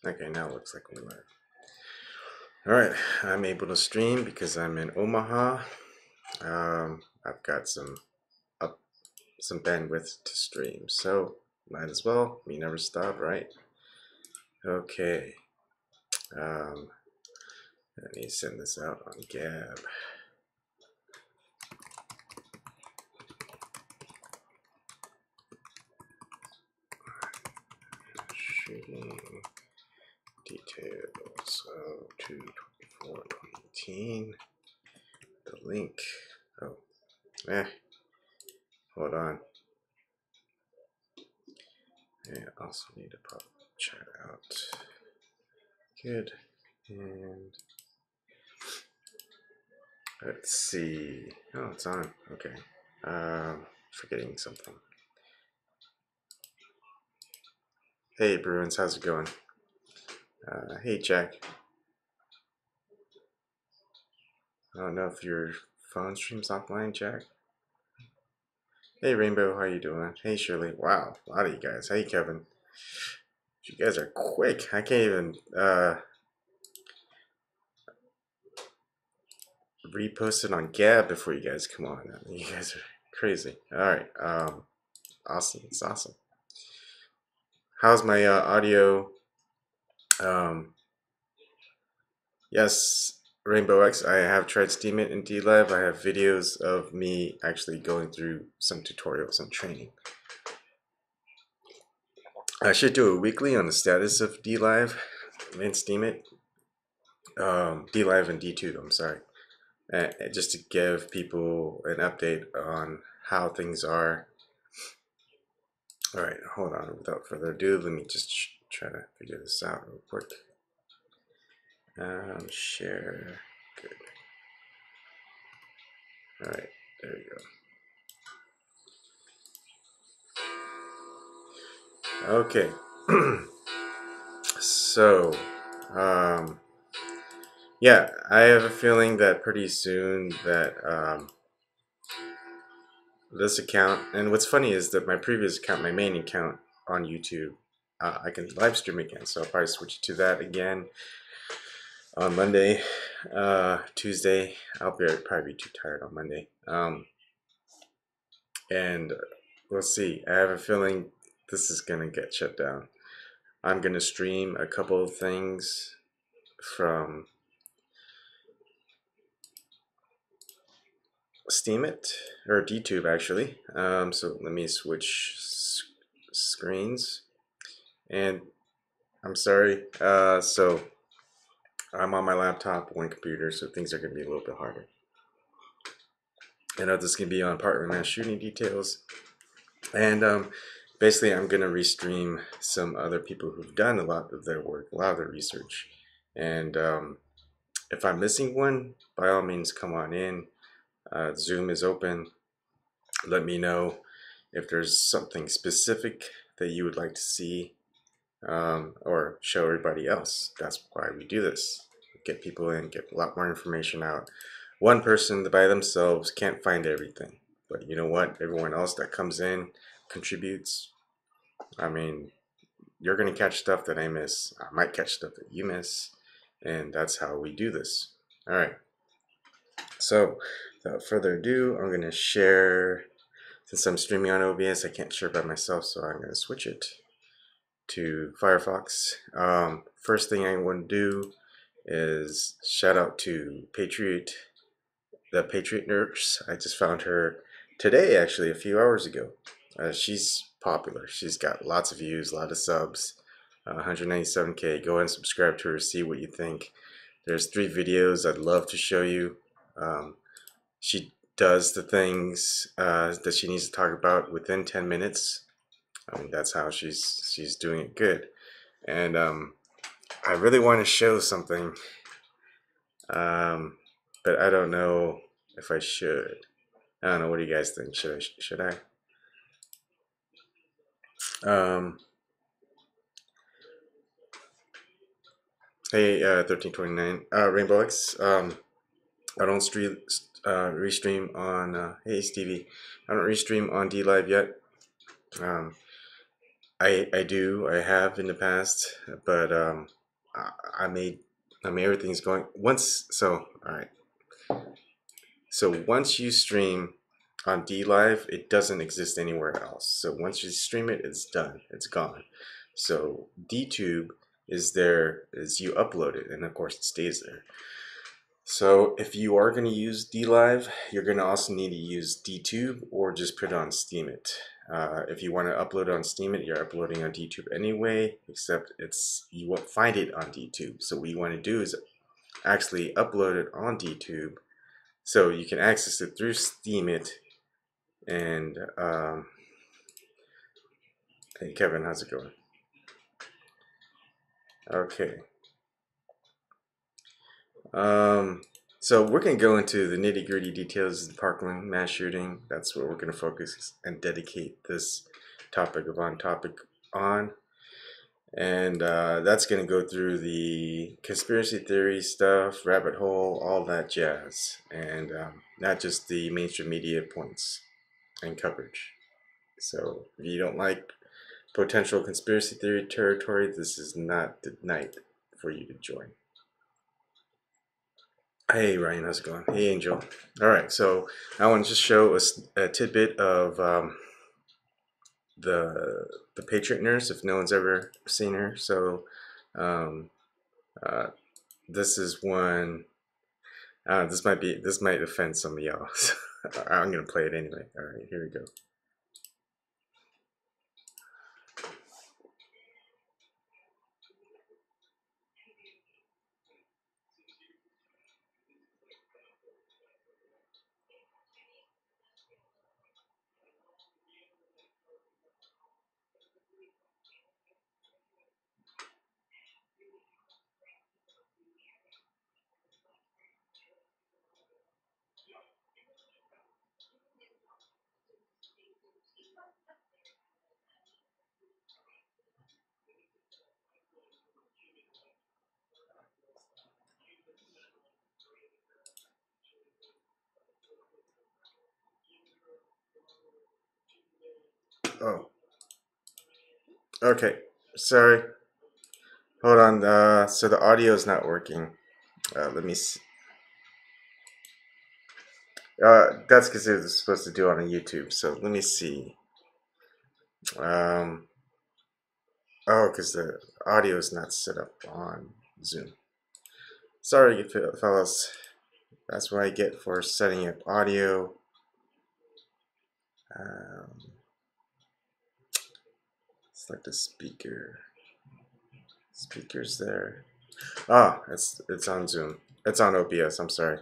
Okay, now it looks like we're live. Alright, I'm able to stream because I'm in Omaha. I've got some bandwidth to stream, so might as well. We never stop, right? Okay. Let me send this out on Gab. Shooting details of 2/24/2018. The link. Oh, hold on. I also need to pop chat out. Good. And let's see. Oh, it's on. Okay. Forgetting something. Hey, Bruins, how's it going? Hey, Jack. I don't know if your phone stream's offline, Jack. Hey, Rainbow, how you doing? Hey, Shirley. Wow, a lot of you guys. Hey, Kevin. You guys are quick. I can't even repost it on Gab before you guys come on. You guys are crazy. All right. Awesome. It's awesome. How's my audio? Yes, Rainbow X. I have tried Steam It in DLive. I have videos of me actually going through some tutorials and training. I should do a weekly on the status of DLive and Steam It. DLive and D2, I'm sorry. Just to give people an update on how things are. All right, hold on. Without further ado, let me just try to figure this out real quick. Share. Good. All right, there you go. Okay. So, yeah, I have a feeling that pretty soon that this account, and what's funny is that my previous account, my main account on YouTube, I can live stream again. So I'll probably switch to that again on Monday. Tuesday, I'll probably be too tired on Monday. And we'll see. I have a feeling this is gonna get shut down. I'm gonna stream a couple of things from Steam It or DTube actually. So let me switch screens, and I'm sorry. So I'm on my laptop, one computer, so things are gonna be a little bit harder. I know this can be on Parkland Mass Shooting Details, and basically I'm gonna restream some other people who've done a lot of their work, a lot of their research, and if I'm missing one, by all means come on in. Zoom is open. Let me know if there's something specific that you would like to see, or show everybody else. That's why we do this. Get people in, get a lot more information out. One person by themselves can't find everything. But you know what? Everyone else that comes in contributes. I mean, you're going to catch stuff that I miss. I might catch stuff that you miss. And that's how we do this. All right. So without further ado, I'm going to share. Since I'm streaming on OBS, I can't share by myself, so I'm going to switch it to Firefox. First thing I want to do is shout out to the Patriot Nurse. I just found her today, actually, a few hours ago. She's popular. She's got lots of views, a lot of subs, 197K. Go ahead and subscribe to her, see what you think. There's 3 videos I'd love to show you. She does the things that she needs to talk about within 10 minutes. I mean, that's how she's doing it good. And I really want to show something, but I don't know if I should. I don't know. What do you guys think? Should I? Hey, 1329, Rainbow X. I don't restream on. Hey, Stevie. I don't restream on DLive yet. I do. I have in the past, but I, I made everything's going once. So all right. So once you stream on D Live, it doesn't exist anywhere else. So once you stream it, it's done. It's gone. So DTube is there as you upload it, and of course it stays there. So if you are going to use DLive, you're going to also need to use DTube or just put it on Steemit. If you want to upload on Steemit, you're uploading on DTube anyway, except you won't find it on DTube. So what you want to do is actually upload it on DTube so you can access it through Steemit. And hey Kevin, how's it going? Okay. So we're going to go into the nitty gritty details of the Parkland mass shooting. That's what we're going to focus and dedicate this topic on. And that's going to go through the conspiracy theory stuff, rabbit hole, all that jazz. And not just the mainstream media points and coverage. So if you don't like potential conspiracy theory territory, this is not the night for you to join. Hey Ryan, how's it going? Hey Angel. All right, so I want to just show a tidbit of the Patriot Nurse if no one's ever seen her. So um, uh, this is one. This might offend some of y'all. So I'm gonna play it anyway. All right, here we go. Oh, okay. Sorry. Hold on. So the audio is not working. Let me see. That's because it was supposed to do it on YouTube. So let me see. Um, oh, because the audio is not set up on Zoom. Sorry, fellas. That's what I get for setting up audio. Um, select a speaker. Speakers there. Oh, it's on Zoom. It's on OBS. I'm sorry.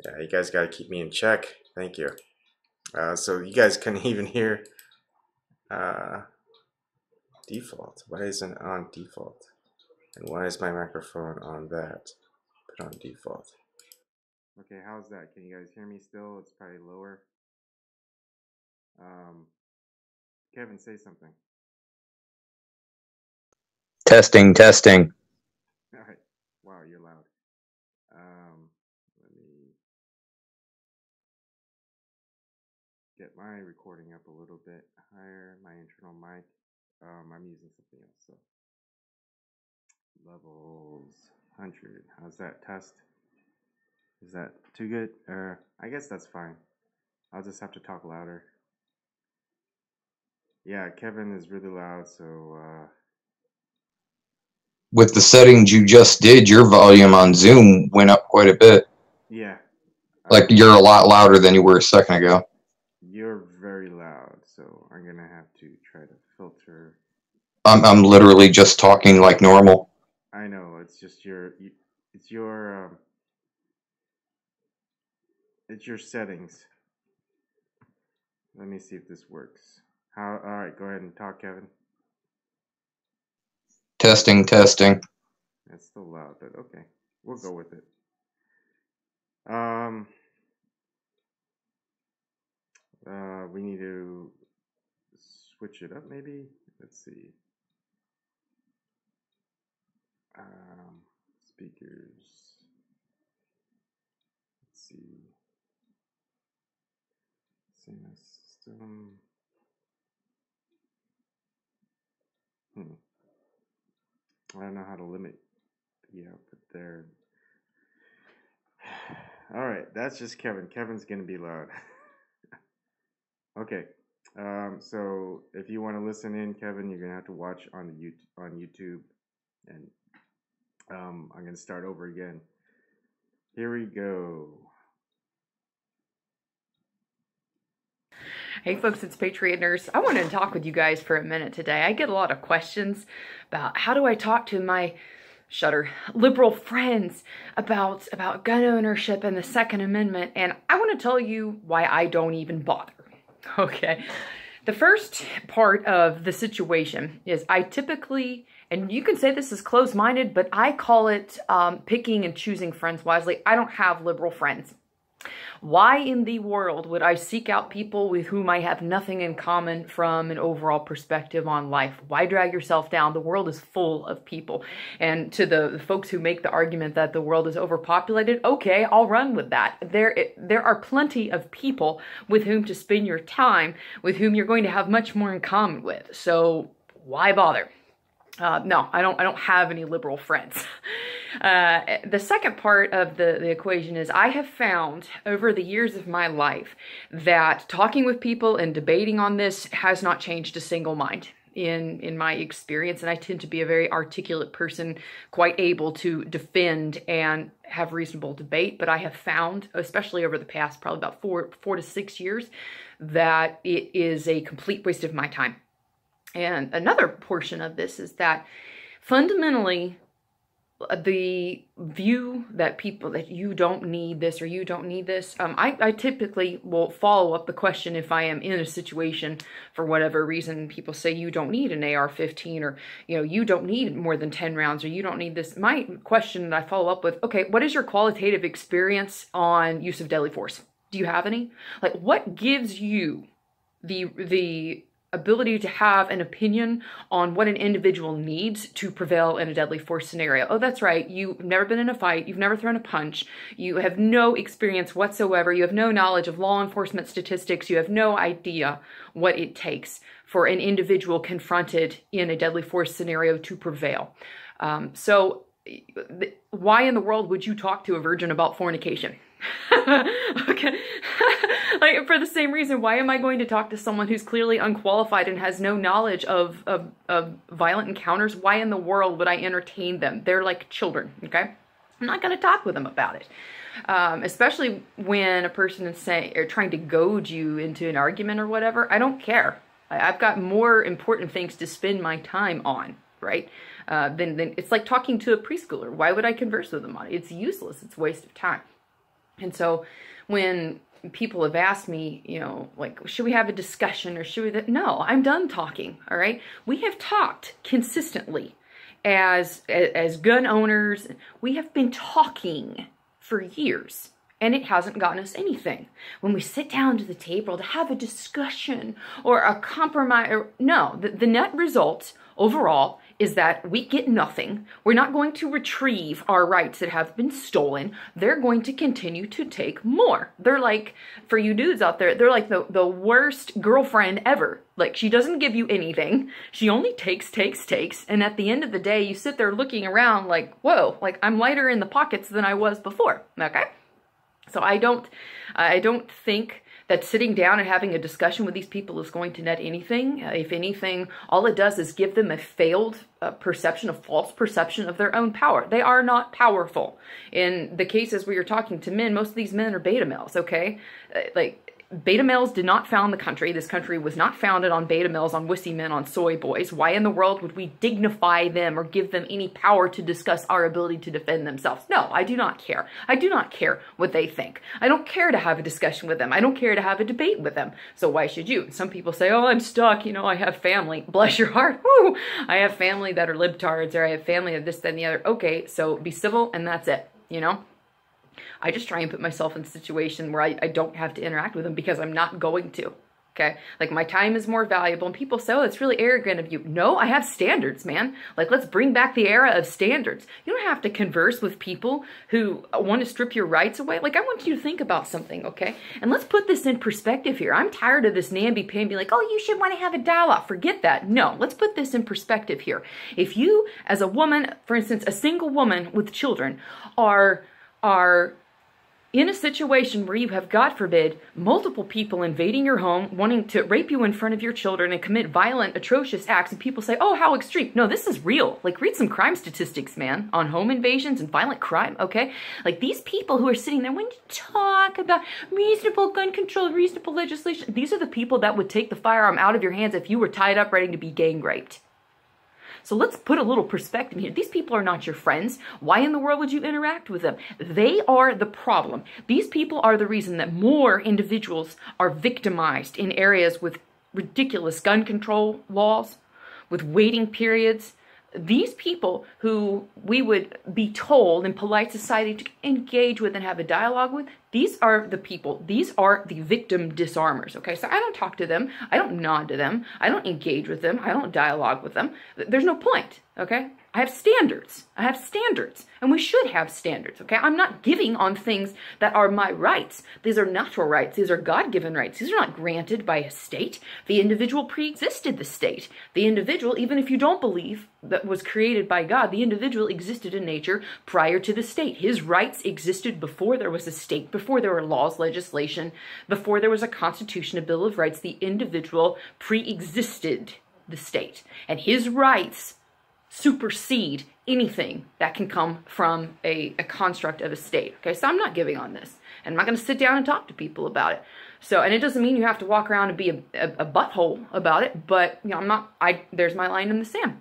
Yeah, you guys got to keep me in check. Thank you. So you guys couldn't even hear uh, default. Why isn't on default? And why is my microphone on that? Put on default. Okay, how's that? Can you guys hear me still? It's probably lower. Um, Kevin, say something. Testing, testing. All right. Wow, you're loud. Let me get my recording up a little bit higher. My internal mic. I'm using something else. So levels 100. How's that test? Is that too good? I guess that's fine. I'll just have to talk louder. Yeah, Kevin is really loud, so With the settings you just did, your volume on Zoom went up quite a bit. yeah. Like you're a lot louder than you were a second ago. You're very loud, so I'm gonna have to try to filter. I'm literally just talking like normal. I know it's just it's your it's your settings. Let me see if this works. How? All right, go ahead and talk, Kevin. Testing, testing. That's still loud, but okay, we'll go with it. Um, we need to switch it up, maybe. Let's see. Speakers. Let's see. Same system. I don't know how to limit the output there. All right, that's just Kevin. Kevin's gonna be loud. Okay. So if you want to listen in, Kevin, you're gonna have to watch on on YouTube, and I'm gonna start over again. Here we go. Hey folks, it's Patriot Nurse. I wanted to talk with you guys for a minute today. I get a lot of questions about how do I talk to my liberal friends about gun ownership and the Second Amendment, and I want to tell you why I don't even bother. Okay. The first part of the situation is I typically, and you can say this is closed-minded, but I call it picking and choosing friends wisely. I don't have liberal friends. Why in the world would I seek out people with whom I have nothing in common from an overall perspective on life? Why drag yourself down? The world is full of people. And to the folks who make the argument that the world is overpopulated, okay, I'll run with that. There are plenty of people with whom to spend your time, with whom you're going to have much more in common with. So why bother? No, I don't have any liberal friends. The second part of the equation is I have found over the years of my life that talking with people and debating on this has not changed a single mind in my experience. And I tend to be a very articulate person, quite able to defend and have reasonable debate. But I have found, especially over the past probably about four to 6 years, that it is a complete waste of my time. And another portion of this is that fundamentally the view that people, that you don't need this or you don't need this, I typically will follow up the question if I am in a situation for whatever reason. People say you don't need an AR-15, or you don't need more than 10 rounds, or you don't need this. My question that I follow up with, okay, what is your qualitative experience on use of deadly force? Do you have any? Like, what gives you the ability to have an opinion on what an individual needs to prevail in a deadly force scenario? Oh, that's right. You've never been in a fight. You've never thrown a punch. You have no experience whatsoever. You have no knowledge of law enforcement statistics. You have no idea what it takes for an individual confronted in a deadly force scenario to prevail. So why in the world would you talk to a virgin about fornication? Okay. Like, for the same reason, why am I going to talk to someone who's clearly unqualified and has no knowledge of violent encounters? Why in the world would I entertain them? They're like children, okay? I'm not going to talk with them about it. Especially when a person is trying to goad you into an argument or whatever. I don't care. I've got more important things to spend my time on, right? Then it's like talking to a preschooler. Why would I converse with them on it? It's useless. It's a waste of time. And so when people have asked me, like, should we have a discussion or should we? No, I'm done talking. All right. We have talked consistently as gun owners. We have been talking for years, and it hasn't gotten us anything. When we sit down to the table to have a discussion or a compromise, no, the net result overall is that we get nothing. We're not going to retrieve our rights that have been stolen. They're going to continue to take more. They're like, for you dudes out there, they're like the worst girlfriend ever. Like, she doesn't give you anything. She only takes. And at the end of the day, you sit there looking around like, whoa, like, I'm lighter in the pockets than I was before. Okay? So I don't think that sitting down and having a discussion with these people is going to net anything. If anything, all it does is give them a failed perception, a false perception of their own power. They are not powerful. In the cases where you're talking to men, most of these men are beta males, okay? Like, beta males did not found the country. This country was not founded on beta males, on wussy men, on soy boys. Why in the world would we dignify them or give them any power to discuss our ability to defend themselves? No, I do not care. I do not care what they think. I don't care to have a discussion with them. I don't care to have a debate with them. So why should you? Some people say, oh, I'm stuck. I have family. Bless your heart. Woo! I have family that are libtards, or I have family of this, that, and the other. Okay, so be civil and that's it, I just try and put myself in a situation where I don't have to interact with them because I'm not going to. Okay, like my time is more valuable, and people say, oh, it's really arrogant of you. No, I have standards, man. Like, let's bring back the era of standards. You don't have to converse with people who want to strip your rights away. Like, I want you to think about something, okay? And let's put this in perspective here. I'm tired of this namby-pamby like, oh, you should want to have a dialogue. Forget that. No, let's put this in perspective here. If you, as a woman, for instance, a single woman with children, are in a situation where you have, God forbid, multiple people invading your home, wanting to rape you in front of your children and commit violent, atrocious acts, and people say, oh, how extreme. No, this is real. Like, read some crime statistics, man, on home invasions and violent crime, okay? Like, these people who are sitting there, when you talk about reasonable gun control, reasonable legislation, these are the people that would take the firearm out of your hands if you were tied up ready to be gang raped. So let's put a little perspective here. These people are not your friends. Why in the world would you interact with them? They are the problem. These people are the reason that more individuals are victimized in areas with ridiculous gun control laws, with waiting periods. These people who we would be told in polite society to engage with and have a dialogue with, these are the people. These are the victim disarmers, okay? So I don't talk to them. I don't nod to them. I don't engage with them. I don't dialogue with them. There's no point, okay? I have standards. I have standards. And we should have standards, okay? I'm not giving on things that are my rights. These are natural rights. These are God-given rights. These are not granted by a state. The individual pre-existed the state. The individual, even if you don't believe that was created by God, the individual existed in nature prior to the state. His rights existed before there was a state, before there were laws, legislation, before there was a constitution, a Bill of Rights. The individual pre-existed the state. And his rights supersede anything that can come from a construct of a state. Okay, so I'm not giving on this. And I'm not going to sit down and talk to people about it. So, and it doesn't mean you have to walk around and be a butthole about it, but, you know, there's my line in the sand.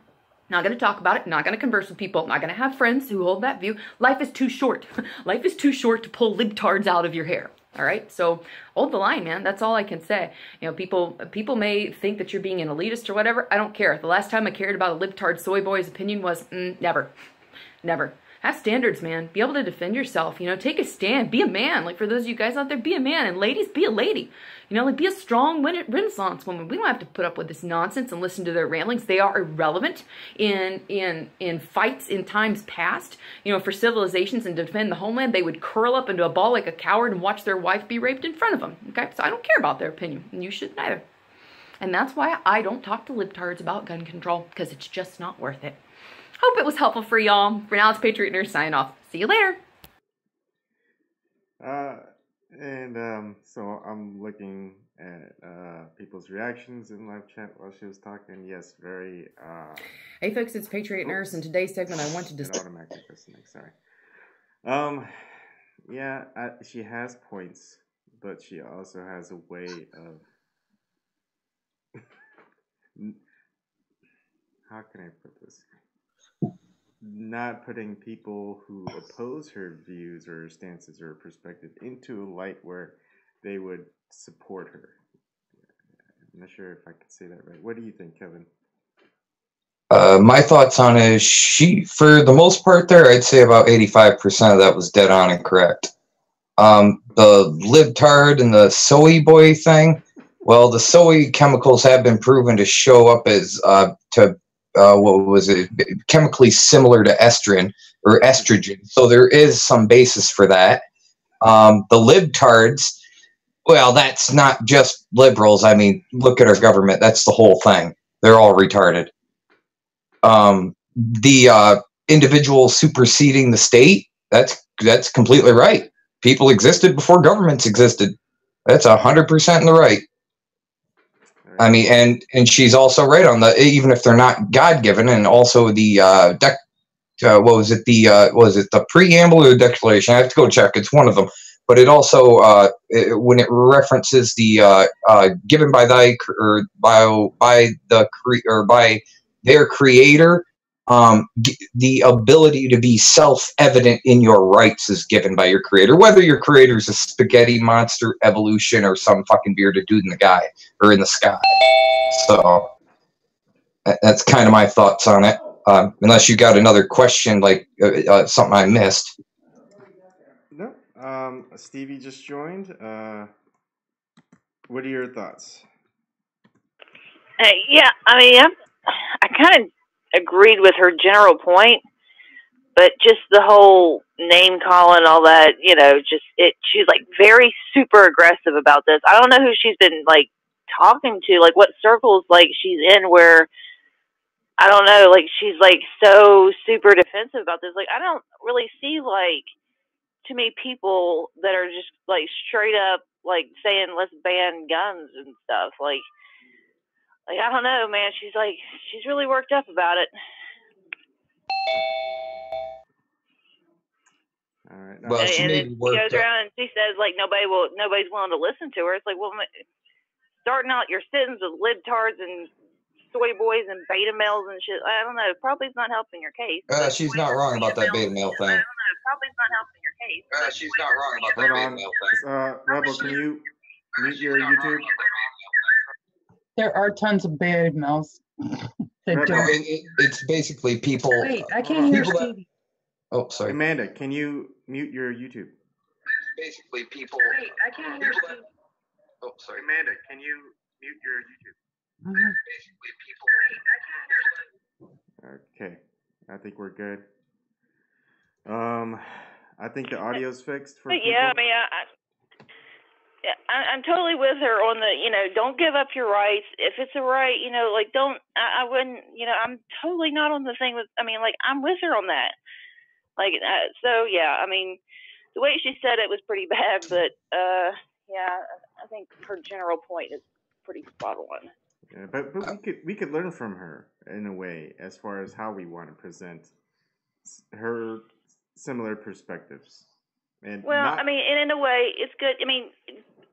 Not going to talk about it, not going to converse with people, not going to have friends who hold that view. Life is too short. Life is too short to pull libtards out of your hair. All right, so hold the line, man. That's all I can say. You know, people may think that you're being an elitist or whatever. I don't care. The last time I cared about a libtard soy boy's opinion was never. Have standards, man. Be able to defend yourself. You know, take a stand. Be a man. Like, for those of you guys out there, be a man. And ladies, be a lady. You know, like, be a strong Renaissance woman. We don't have to put up with this nonsense and listen to their ramblings. They are irrelevant in fights in times past. You know, for civilizations and to defend the homeland, they would curl up into a ball like a coward and watch their wife be raped in front of them. Okay? So I don't care about their opinion. And you shouldn't either. And that's why I don't talk to libtards about gun control, because it's just not worth it. Hope it was helpful for y'all. For now, it's Patriot Nurse signing off. See you later. So I'm looking at people's reactions in live chat while she was talking. Yes, very. Hey folks, it's Patriot Nurse, and today's segment I wanted to. Automatically press the next. Sorry. Yeah, she has points, but she also has a way of. How can I put this? Not putting people who oppose her views or her stances or her perspective into a light where they would support her. I'm not sure if I could say that right. What do you think, Kevin? My thoughts on it is she, for the most part there, I'd say about 85% of that was dead on and correct. The libtard and the soy boy thing, well, the soy chemicals have been proven to show up as, what was it, chemically similar to estrogen. So there is some basis for that. The libtards, well, that's not just liberals. I mean, look at our government. That's the whole thing. They're all retarded. The individual superseding the state, that's completely right. People existed before governments existed. That's 100% in the right. I mean, and she's also right on the, even if they're not God-given, and also the what was it, the preamble or the declaration? I have to go check. It's one of them. But it also, when it references the given by by their creator, the ability to be self-evident in your rights is given by your creator, whether your creator is a spaghetti monster, evolution, or some fucking bearded dude in the sky. So that's kind of my thoughts on it. Unless you got another question, like something I missed. No. Stevie just joined. What are your thoughts? Yeah, I mean, I kind of agreed with her general point, but just the whole name calling, all that, just it. She's like very super aggressive about this. I don't know who she's been like talking to, like what circles like she's in where I don't know, like she's like so super defensive about this. Like I don't really see like too many people that are just like straight up like saying let's ban guns and stuff. Like I don't know, man. She's really worked up about it. All right. Well, she And may then be she goes worked up. around and she says like nobody's willing to listen to her. It's like, well, starting out your sentence with libtards and soy boys and beta males and shit. I don't know. Probably is not helping your case. She's not wrong about that beta male thing. I don't know. Probably is not helping your case. She's not wrong about that Hold beta on. male thing. Rebel, can you mute your YouTube? There are tons of beta males. It's basically people. Wait, I can't hear Stevie. Oh, sorry. Amanda, can you mute your YouTube? Basically people. Wait, I can't hear Stevie. Oh, sorry. Amanda, can you mute your YouTube? Basically people. Okay, I think we're good. I think the audio's fixed for people. Yeah, I mean, I'm totally with her on the, don't give up your rights. If it's a right, like don't, I wouldn't, I'm totally not on the thing with, I mean, like I'm with her on that. Like, so yeah, I mean, the way she said it was pretty bad, but yeah, I think her general point is pretty spot on. Yeah, but we could learn from her in a way as far as how we want to present her similar perspectives. And well, I mean, and in a way, it's good. I mean,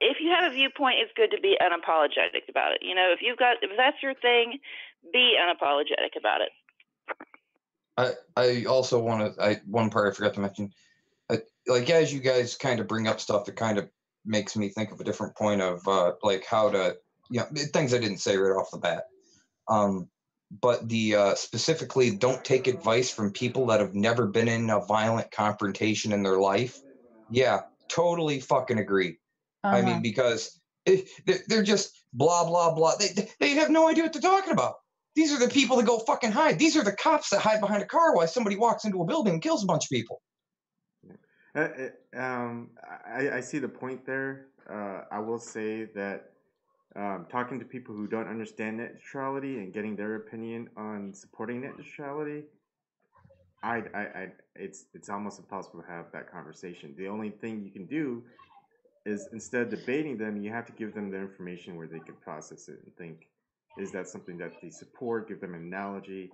if you have a viewpoint, it's good to be unapologetic about it. If that's your thing, be unapologetic about it. I also want to. One part I forgot to mention. Like as you guys kind of bring up stuff, it kind of makes me think of a different point of like how to, things I didn't say right off the bat. But the specifically, don't take advice from people that have never been in a violent confrontation in their life. Yeah, totally fucking agree. I mean, because they're just blah, blah, blah. They have no idea what they're talking about. These are the people that go fucking hide. These are the cops that hide behind a car while somebody walks into a building and kills a bunch of people. I see the point there. I will say that talking to people who don't understand net neutrality and getting their opinion on supporting net neutrality, it's almost impossible to have that conversation. The only thing you can do is instead of debating them, you have to give them the information where they can process it and think, is that something that they support? Give them an analogy.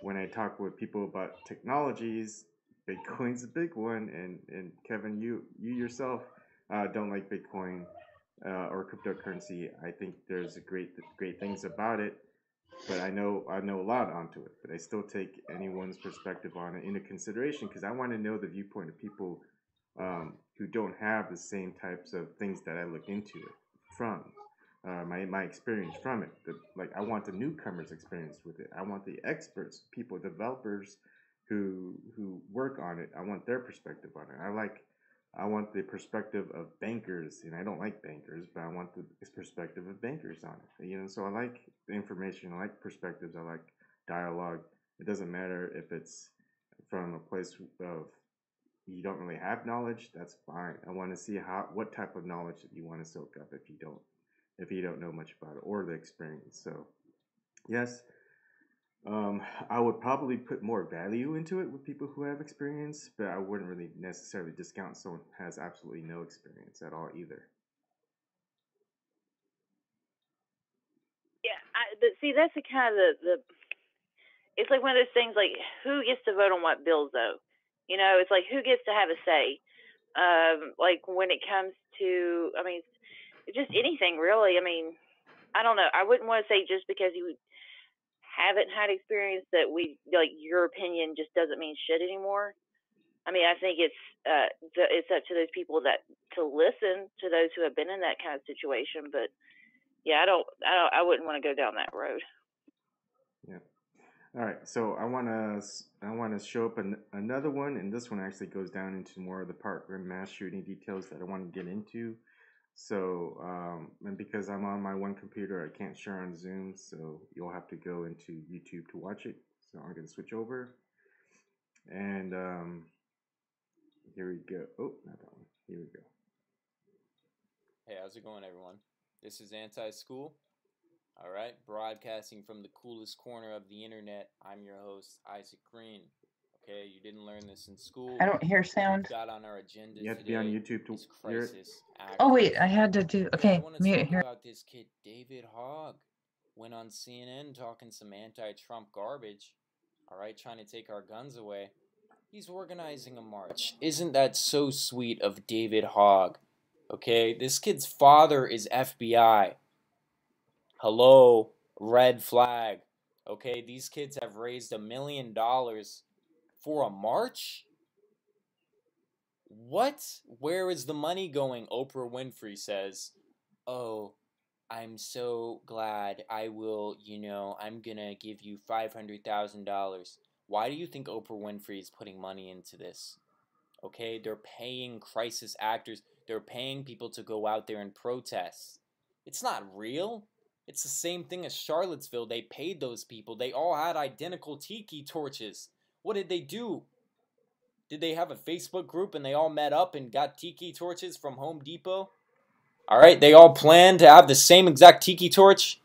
When I talk with people about technologies, Bitcoin's a big one, and Kevin, you yourself don't like Bitcoin or cryptocurrency. I think there's great things about it, but I know a lot onto it. But I still take anyone's perspective on it into consideration because I want to know the viewpoint of people who don't have the same types of things that I look into it from. My experience from it. I want the newcomers' experience with it. I want the experts, people, developers who work on it. I want their perspective on it. I want the perspective of bankers, and I don't like bankers, but I want the perspective of bankers on it. So I like the information. I like perspectives. I like dialogue. It doesn't matter if it's from a place of you don't really have knowledge. That's fine. I want to see what type of knowledge that you want to soak up if you don't know much about it or the experience. So yes, I would probably put more value into it with people who have experience, but I wouldn't really necessarily discount someone who has absolutely no experience at all either. Yeah, but see, that's the kind of the. It's like one of those things. Like, who gets to vote on what bills, though? It's like who gets to have a say. Like when it comes to, I mean, just anything really. I mean, I don't know. I wouldn't want to say just because you haven't had experience that your opinion just doesn't mean shit anymore. I mean, I think it's up to those people to listen to those who have been in that kind of situation. But yeah, I wouldn't want to go down that road. Yeah. All right. So I want to show up another one, and this one actually goes down into more of the Parkland Mass Shooting Details that I want to get into. So, and because I'm on my one computer, I can't share on Zoom, so you'll have to go into YouTube to watch it. So I'm going to switch over. And here we go. Oh, not that one. Here we go. Hey, how's it going, everyone? This is Anti-School. All right, broadcasting from the coolest corner of the internet. I'm your host, Isaac Green. Okay, you didn't learn this in school. I don't hear sound. We've got on our agenda You have to be on YouTube to hear it. crisis actors. Oh wait, I had to do. I Okay, want to mute talk here. about this kid, David Hogg. Went on CNN talking some anti-Trump garbage. All right, trying to take our guns away. He's organizing a march. Isn't that so sweet of David Hogg? Okay, this kid's father is FBI. Hello, red flag. Okay, these kids have raised $1 million for a march? What? Where is the money going? Oprah Winfrey says, oh, I'm so glad. I will, I'm gonna give you $500,000. Why do you think Oprah Winfrey is putting money into this? Okay, they're paying crisis actors. They're paying people to go out there and protest. It's not real. It's the same thing as Charlottesville. They paid those people. They all had identical tiki torches. What did they do? Did they have a Facebook group and they all met up and got tiki torches from Home Depot? All right, they all planned to have the same exact tiki torch?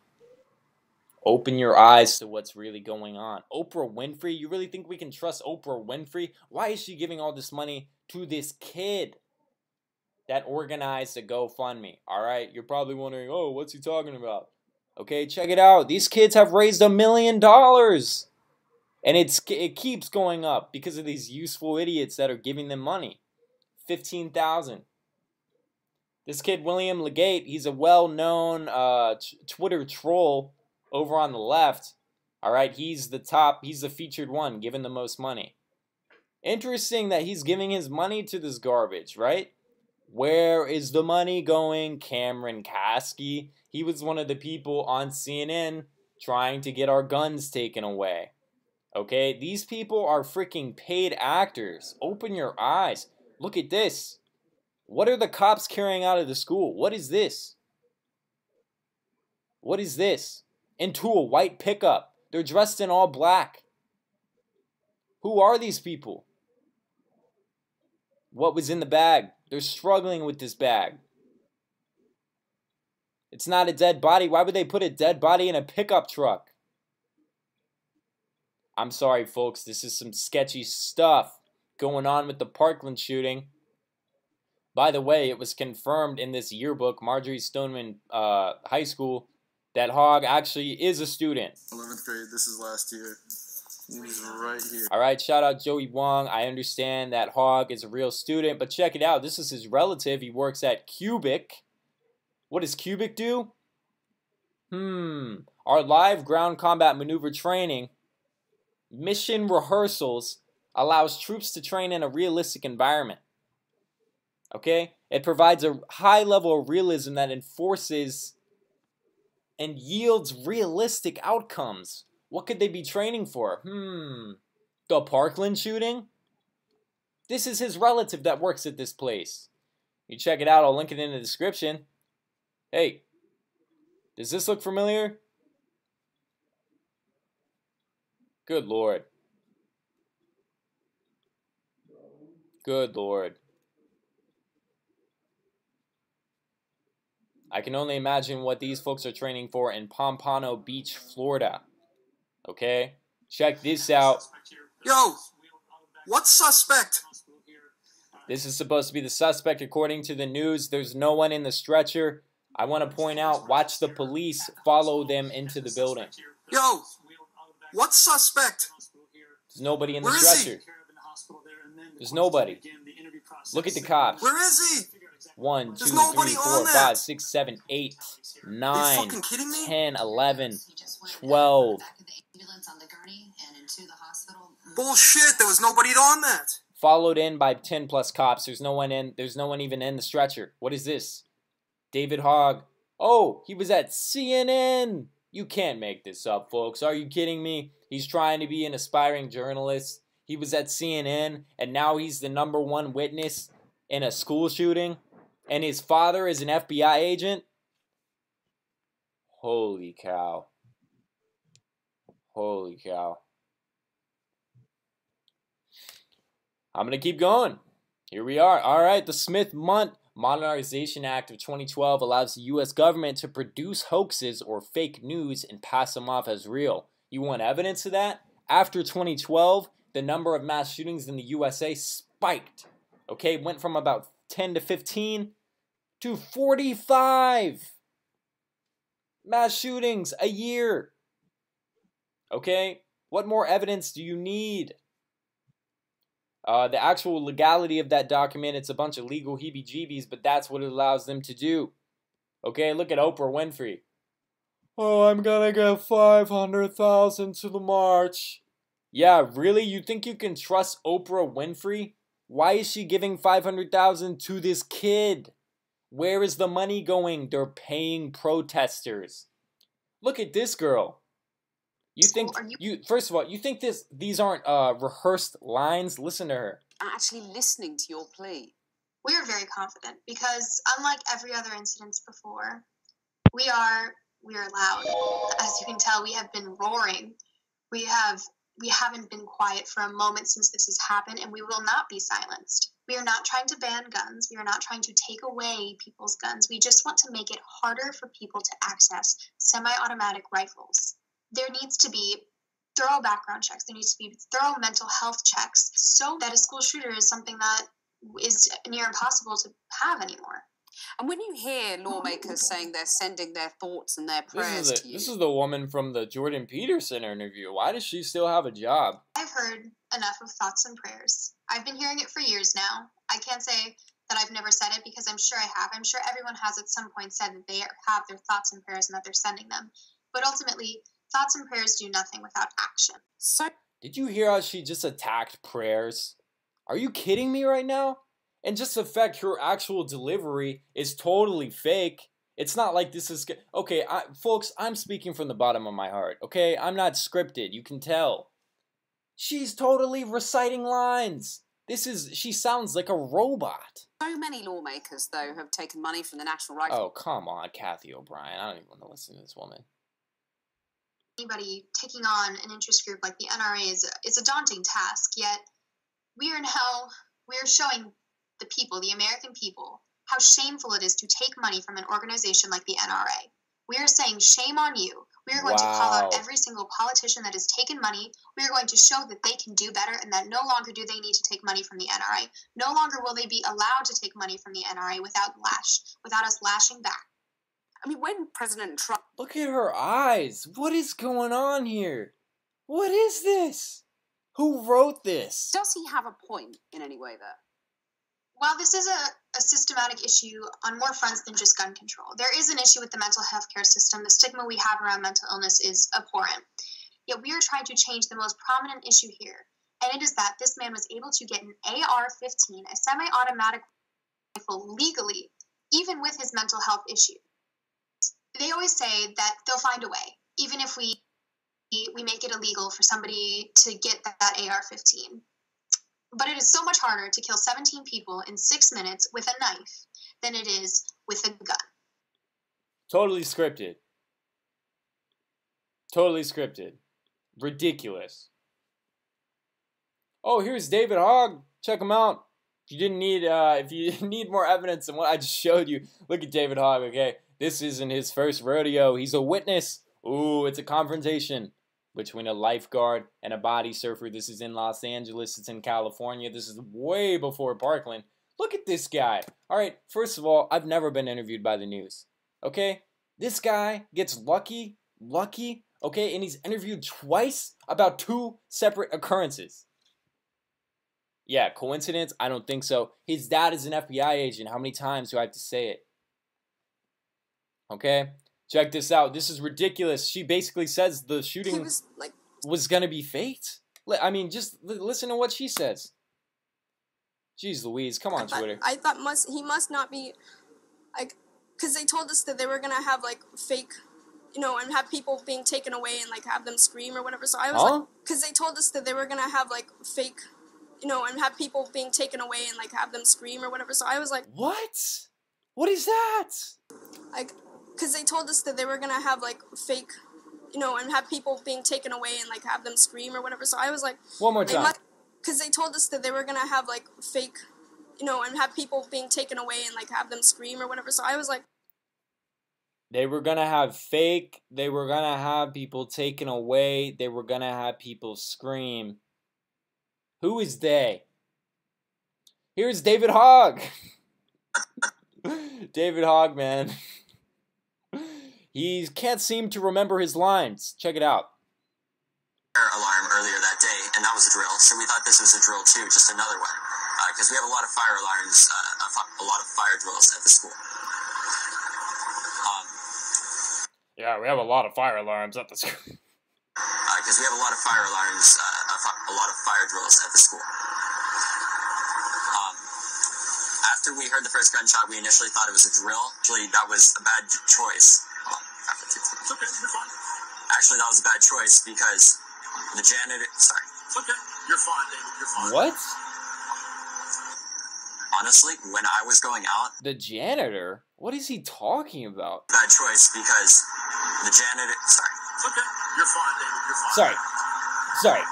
Open your eyes to what's really going on. Oprah Winfrey? You really think we can trust Oprah Winfrey? Why is she giving all this money to this kid that organized a GoFundMe? All right, you're probably wondering, oh, what's he talking about? Okay, check it out. These kids have raised $1 million. And it keeps going up because of these useful idiots that are giving them money. $15,000. This kid, William Legate, he's a well-known Twitter troll over on the left. All right, he's the featured one, giving the most money. Interesting that he's giving his money to this garbage, right? Where is the money going? Cameron Kasky, he was one of the people on CNN trying to get our guns taken away. Okay, these people are freaking paid actors. Open your eyes. Look at this. What are the cops carrying out of the school? What is this? What is this? Into a white pickup. They're dressed in all black. Who are these people? What was in the bag? They're struggling with this bag. It's not a dead body. Why would they put a dead body in a pickup truck? I'm sorry, folks. This is some sketchy stuff going on with the Parkland shooting. By the way, it was confirmed in this yearbook, Marjorie Stoneman High School, that Hogg actually is a student. 11th grade. This is last year. He's right here. All right, shout out Joey Wong. I understand that Hogg is a real student, but check it out. This is his relative. He works at Cubic. What does Cubic do? Our live ground combat maneuver training, mission rehearsals, allows troops to train in a realistic environment. Okay? It provides a high level of realism that enforces and yields realistic outcomes. What could they be training for? The Parkland shooting? This is his relative that works at this place. You check it out. I'll link it in the description. Hey, does this look familiar? Good Lord. Good Lord. I can only imagine what these folks are training for in Pompano Beach, Florida. Okay? Check this out. Yo, what's suspect? This is supposed to be the suspect according to the news. There's no one in the stretcher. I want to point out, watch the police follow them into the building. Yo, what's suspect? There's nobody in the Where is stretcher. There's nobody. Look at the cops. Where is he? 1, 2, There's 3, nobody 4, on 5, that. 6, 7, 8, Are you 9, fucking kidding me? 10, 11, 12. Bullshit, there was nobody on that. Followed in by 10 plus cops. There's no one even in the stretcher. What is this? David Hogg. Oh, he was at CNN. You can't make this up, folks. Are you kidding me? He's trying to be an aspiring journalist. He was at CNN, and now he's the #1 witness in a school shooting. and his father is an FBI agent? Holy cow. Holy cow. I'm going to keep going. Here we are. All right, the Smith-Mundt Modernization Act of 2012 allows the U.S. government to produce hoaxes or fake news and pass them off as real. You want evidence of that? After 2012, the number of mass shootings in the USA spiked. Okay, went from about 10 to 15 to 45 mass shootings a year. Okay, what more evidence do you need? The actual legality of that document, it's a bunch of legal heebie-jeebies, but that's what it allows them to do. Okay, look at Oprah Winfrey. Oh, I'm gonna get 500,000 to the march. Yeah, really? You think you can trust Oprah Winfrey? Why is she giving 500,000 to this kid? Where is the money going? They're paying protesters. Look at this girl. You think first of all, you think these aren't rehearsed lines? Listen to her. Actually listening to your plea. We are very confident because unlike every other incident before, we are loud. As you can tell, we have been roaring. We haven't been quiet for a moment since this has happened, and we will not be silenced. We are not trying to ban guns. We are not trying to take away people's guns. We just want to make it harder for people to access semi-automatic rifles. There needs to be thorough background checks. There needs to be thorough mental health checks so that a school shooter is something that is near impossible to have anymore. And when you hear lawmakers saying they're sending their thoughts and their prayers to you... This is the woman from the Jordan Peterson interview. Why does she still have a job? I've heard enough of thoughts and prayers. I've been hearing it for years now. I can't say that I've never said it because I'm sure I have. I'm sure everyone has at some point said that they have their thoughts and prayers and that they're sending them. But ultimately, thoughts and prayers do nothing without action. So, did you hear how she just attacked prayers? Are you kidding me right now? And just the fact her actual delivery is totally fake. It's not like this is... Okay, folks, I'm speaking from the bottom of my heart, okay? I'm not scripted, you can tell. She's totally reciting lines. She sounds like a robot. So many lawmakers, though, have taken money from the National Rifle... Oh, come on, Kathy O'Brien. I don't even want to listen to this woman. Anybody taking on an interest group like the NRA is a daunting task, yet we are showing the people, the American people, how shameful it is to take money from an organization like the NRA. We are saying shame on you. We are going to call out every single politician that has taken money. We are going to show that they can do better and that no longer do they need to take money from the NRA. No longer will they be allowed to take money from the NRA without us lashing back. I mean, when President Trump... Look at her eyes. What is going on here? What is this? Who wrote this? Does he have a point in any way there? While this is a systematic issue on more fronts than just gun control, there is an issue with the mental health care system. The stigma we have around mental illness is abhorrent. Yet we are trying to change the most prominent issue here, and it is that this man was able to get an AR-15, a semi-automatic rifle, legally, even with his mental health issue. They always say that they'll find a way, even if we make it illegal for somebody to get that AR-15. But it is so much harder to kill 17 people in 6 minutes with a knife than it is with a gun. Totally scripted. Totally scripted. Ridiculous. Oh, here's David Hogg. Check him out. If you need more evidence than what I just showed you, look at David Hogg, okay? This isn't his first rodeo. He's a witness. Ooh, it's a confrontation between a lifeguard and a body surfer. This is in Los Angeles. It's in California. This is way before Parkland. Look at this guy. All right, first of all, I've never been interviewed by the news. Okay? This guy gets lucky, okay? And he's interviewed twice about 2 separate occurrences. Yeah, coincidence? I don't think so. His dad is an FBI agent. How many times do I have to say it? Okay? Check this out. This is ridiculous. She basically says the shooting was going to be faked. I mean, just listen to what she says. Jeez Louise, come on, Twitter. I thought he must not be, like, because they told us that they were going to have, like, fake, and have people being taken away and, like, have them scream or whatever. So I was like, because they told us that they were going to have, like, fake, and have people being taken away and, like, have them scream or whatever. So I was like, what? What is that? Like, because they told us that they were gonna have like fake, you know, and have people being taken away and like have them scream or whatever. So I was like, One more time. Because they told us that they were gonna have like fake, you know, and have people being taken away and like have them scream or whatever. So I was like, they were gonna have fake. They were gonna have people taken away. They were gonna have people scream. Who is they? Here's David Hogg. David Hogg, man. He can't seem to remember his lines. Check it out. Alarm earlier that day, and that was a drill. So we thought this was a drill too, just another one, because we have a lot of fire alarms, a lot of fire drills at the school. Yeah, we have a lot of fire alarms at the school. Because we have a lot of fire alarms, a lot of fire drills at the school. After we heard the first gunshot, we initially thought it was a drill. Actually, that was a bad choice. It's okay, you're fine. Actually, that was a bad choice because the janitor. Sorry. It's okay. You're fine, David. You're fine. What? Honestly, when I was going out, the janitor? What is he talking about? Bad choice because the janitor. Sorry. It's okay. You're fine, David. You're fine. Sorry.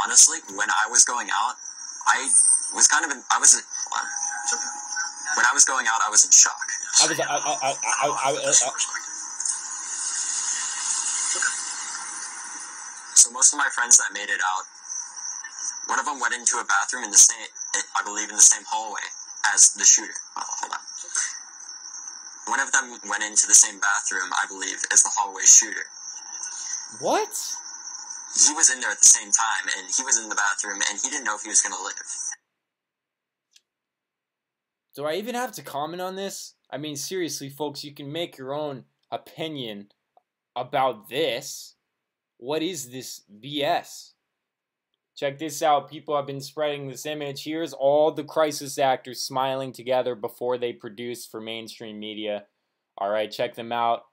Honestly, when I was going out, I was kind of in. I was. When I was going out, I was in shock. So most of my friends that made it out, one of them went into a bathroom in the same, I believe in the same hallway as the shooter. Oh, hold on. One of them went into the same bathroom, I believe, as the hallway shooter. What? He was in there at the same time, and he was in the bathroom, and he didn't know if he was going to live. Do I even have to comment on this? I mean, seriously, folks, you can make your own opinion about this. What is this BS? Check this out. People have been spreading this image. Here's all the crisis actors smiling together before they produce for mainstream media. All right, check them out.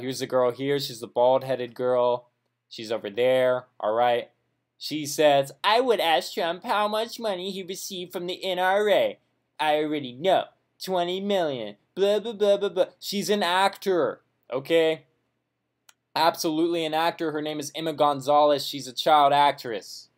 Here's the girl here. She's the bald-headed girl. She's over there. All right. She says, I would ask Trump how much money he received from the NRA. I already know. 20 million. Blah, blah, blah, blah, blah. She's an actor. Okay? Absolutely an actor. Her name is Emma Gonzalez. She's a child actress.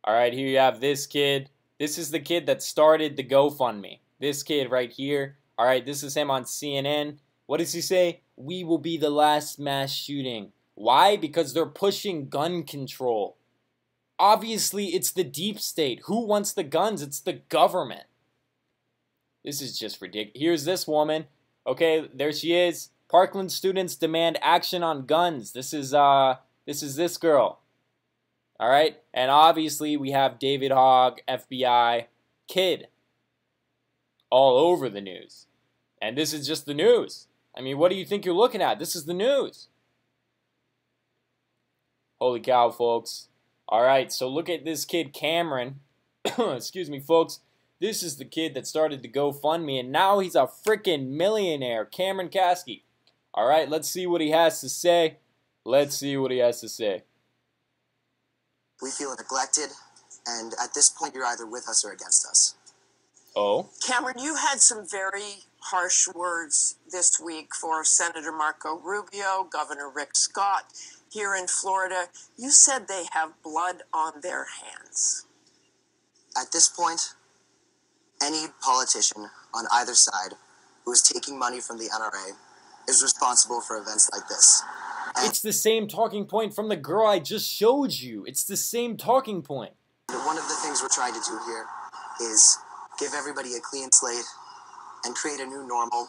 Alright, here you have this kid. This is the kid that started the GoFundMe. This kid right here. Alright, this is him on CNN. What does he say? We will be the last mass shooting. Why? Because they're pushing gun control. Obviously, it's the deep state. Who wants the guns? It's the government. This is just ridiculous. Here's this woman. Okay, there she is. Parkland students demand action on guns. This is this girl. All right, and obviously we have David Hogg, FBI, kid, all over the news. And this is just the news. I mean, what do you think you're looking at? This is the news. Holy cow, folks. All right, so look at this kid, Cameron. Excuse me, folks. This is the kid that started the GoFundMe, and now he's a freaking millionaire, Cameron Kasky. All right, let's see what he has to say. Let's see what he has to say. We feel neglected, and at this point, you're either with us or against us. Oh? Cameron, you had some very harsh words this week for Senator Marco Rubio, Governor Rick Scott here in Florida. You said they have blood on their hands. At this point, any politician on either side who is taking money from the NRA is responsible for events like this. And it's the same talking point from the girl I just showed you. It's the same talking point. One of the things we're trying to do here is give everybody a clean slate and create a new normal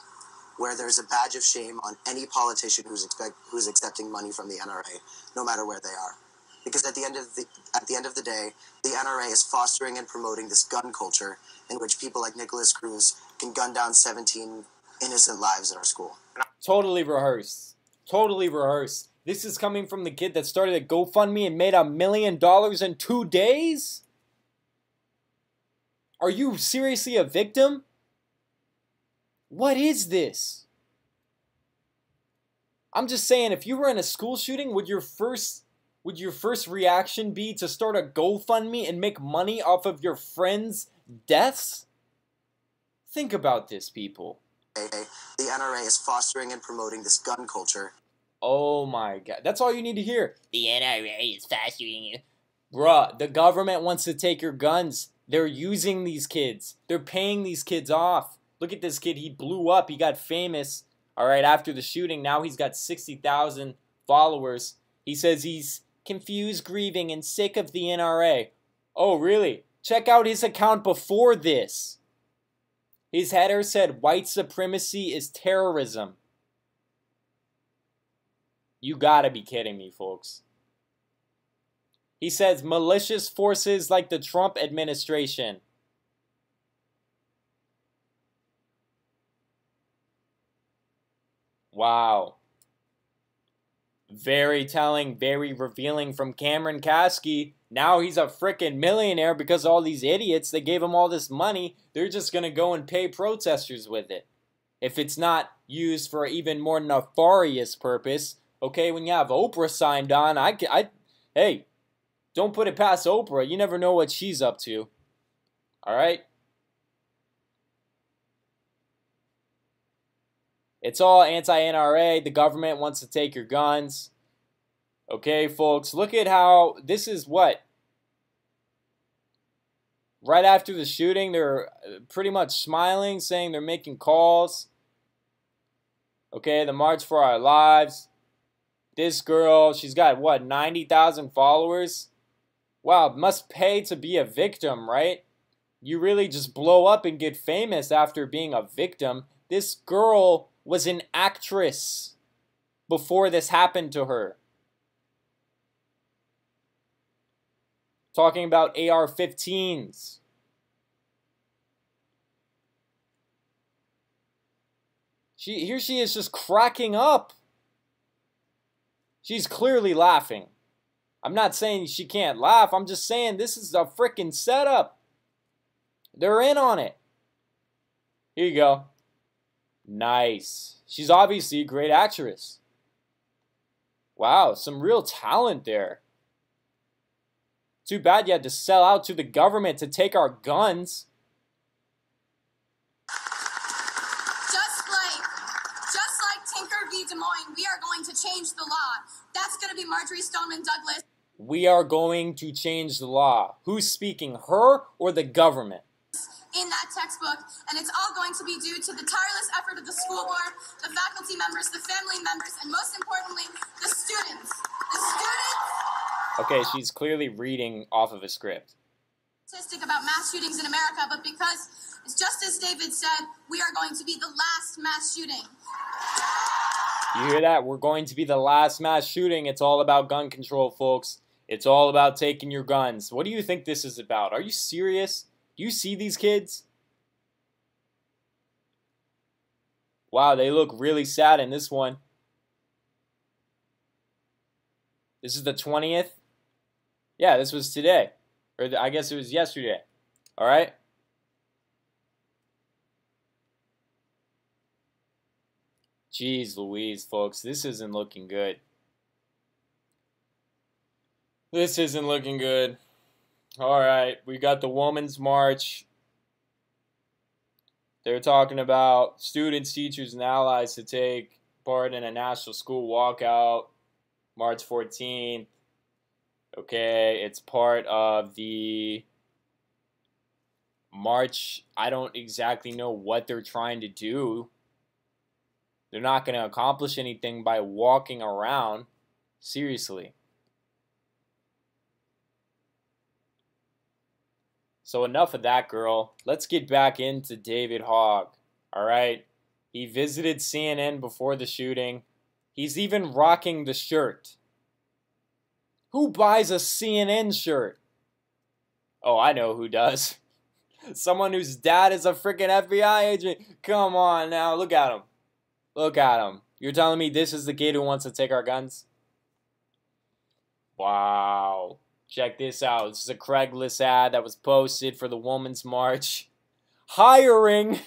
where there's a badge of shame on any politician who's accepting money from the NRA, no matter where they are. Because at the end of the day, the NRA is fostering and promoting this gun culture in which people like Nicholas Cruz can gun down 17 innocent lives in our school. Totally rehearsed. Totally rehearsed. This is coming from the kid that started a GoFundMe and made $1 million in 2 days? Are you seriously a victim? What is this? I'm just saying, if you were in a school shooting, would your first reaction be to start a GoFundMe and make money off of your friends' deaths? Think about this, people. The NRA is fostering and promoting this gun culture. Oh my god. That's all you need to hear. The NRA is fostering it. Bruh, the government wants to take your guns. They're using these kids. They're paying these kids off. Look at this kid. He blew up. He got famous. All right, after the shooting, now he's got 60,000 followers. He says he's confused, grieving, and sick of the NRA. Oh, really? Check out his account before this. His header said, white supremacy is terrorism. You gotta be kidding me, folks. He says, malicious forces like the Trump administration. Wow. Very telling, very revealing from Cameron Kasky. Now he's a frickin' millionaire because all these idiots, they gave him all this money. They're just gonna go and pay protesters with it. If it's not used for an even more nefarious purpose. Okay, when you have Oprah signed on, hey, don't put it past Oprah. You never know what she's up to. All right? It's all anti-NRA. The government wants to take your guns. Okay, folks, look at how this is what? Right after the shooting, they're pretty much smiling, saying they're making calls. Okay, the March for Our Lives. This girl, she's got, what, 90,000 followers? Wow, it must pay to be a victim, right? You really just blow up and get famous after being a victim. This girl was an actress before this happened to her. Talking about AR-15s. Here she is just cracking up. She's clearly laughing. I'm not saying she can't laugh. I'm just saying this is a freaking setup. They're in on it. Here you go. Nice. She's obviously a great actress. Wow, some real talent there. Too bad you had to sell out to the government to take our guns. Just like Tinker v. Des Moines, we are going to change the law. That's going to be Marjorie Stoneman Douglas. We are going to change the law. Who's speaking, her or the government? In that textbook, and it's all going to be due to the tireless effort of the school board, the faculty members, the family members, and most importantly, the students. The students! Okay, she's clearly reading off of a script. Statistic about mass shootings in America, but because, just as David said, we are going to be the last mass shooting. You hear that? We're going to be the last mass shooting. It's all about gun control, folks. It's all about taking your guns. What do you think this is about? Are you serious? Do you see these kids? Wow, they look really sad in this one. This is the 20th? Yeah, this was today. Or I guess it was yesterday. Alright? Jeez Louise, folks. This isn't looking good. This isn't looking good. Alright, we got the Women's March. They're talking about students, teachers, and allies to take part in a national school walkout March 14th. Okay, it's part of the march. I don't exactly know what they're trying to do. They're not going to accomplish anything by walking around. Seriously. So enough of that, girl. Let's get back into David Hogg. Alright? He visited CNN before the shooting. He's even rocking the shirt. Who buys a CNN shirt? Oh, I know who does. Someone whose dad is a freaking FBI agent. Come on now, look at him. Look at him. You're telling me this is the kid who wants to take our guns? Wow. Check this out. This is a Craigslist ad that was posted for the Women's March. Hiring.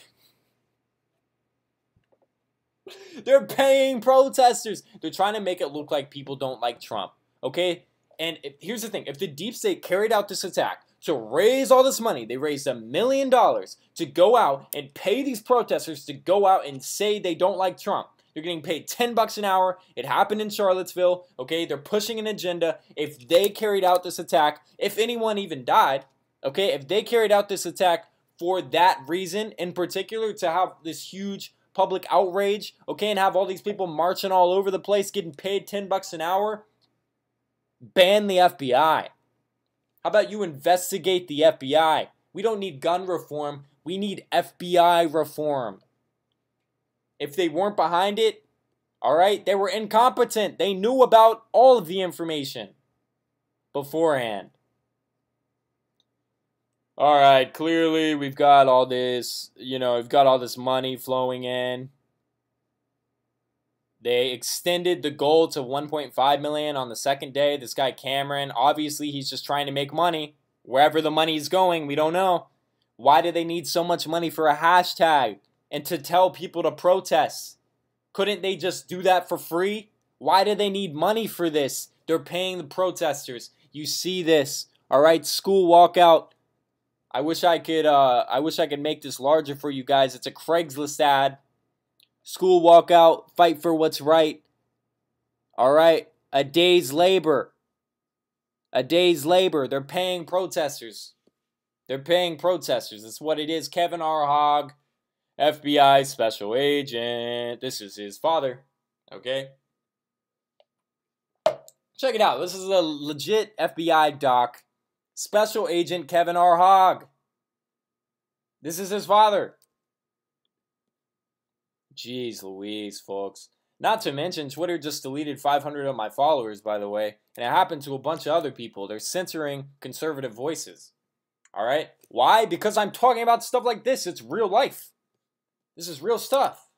They're paying protesters. They're trying to make it look like people don't like Trump. Okay? And here's the thing. If the deep state carried out this attack, to raise all this money. They raised $1 million to go out and pay these protesters to go out and say they don't like Trump. They're getting paid $10 an hour. It happened in Charlottesville, okay? They're pushing an agenda. If they carried out this attack, if anyone even died, okay? If they carried out this attack for that reason in particular, to have this huge public outrage, okay, and have all these people marching all over the place getting paid $10 an hour, ban the FBI. How about you investigate the FBI? We don't need gun reform. We need FBI reform. If they weren't behind it, all right, they were incompetent. They knew about all of the information beforehand. All right, clearly we've got all this, we've got all this money flowing in. They extended the goal to 1.5 million on the second day. This guy Cameron, obviously he's just trying to make money. Wherever the money is going, we don't know. Why do they need so much money for a hashtag and to tell people to protest? Couldn't they just do that for free? Why do they need money for this? They're paying the protesters. You see this, all right? School walkout. I wish I could make this larger for you guys. It's a Craigslist ad. School walkout, fight for what's right. All right, a day's labor. A day's labor. They're paying protesters. They're paying protesters. That's what it is. Kevin R. Hogg, FBI special agent. This is his father. Okay? Check it out. This is a legit FBI doc. Special Agent Kevin R. Hogg. This is his father. Jeez Louise, folks. Not to mention, Twitter just deleted 500 of my followers, by the way. And it happened to a bunch of other people. They're censoring conservative voices. Alright? Why? Because I'm talking about stuff like this. It's real life. This is real stuff.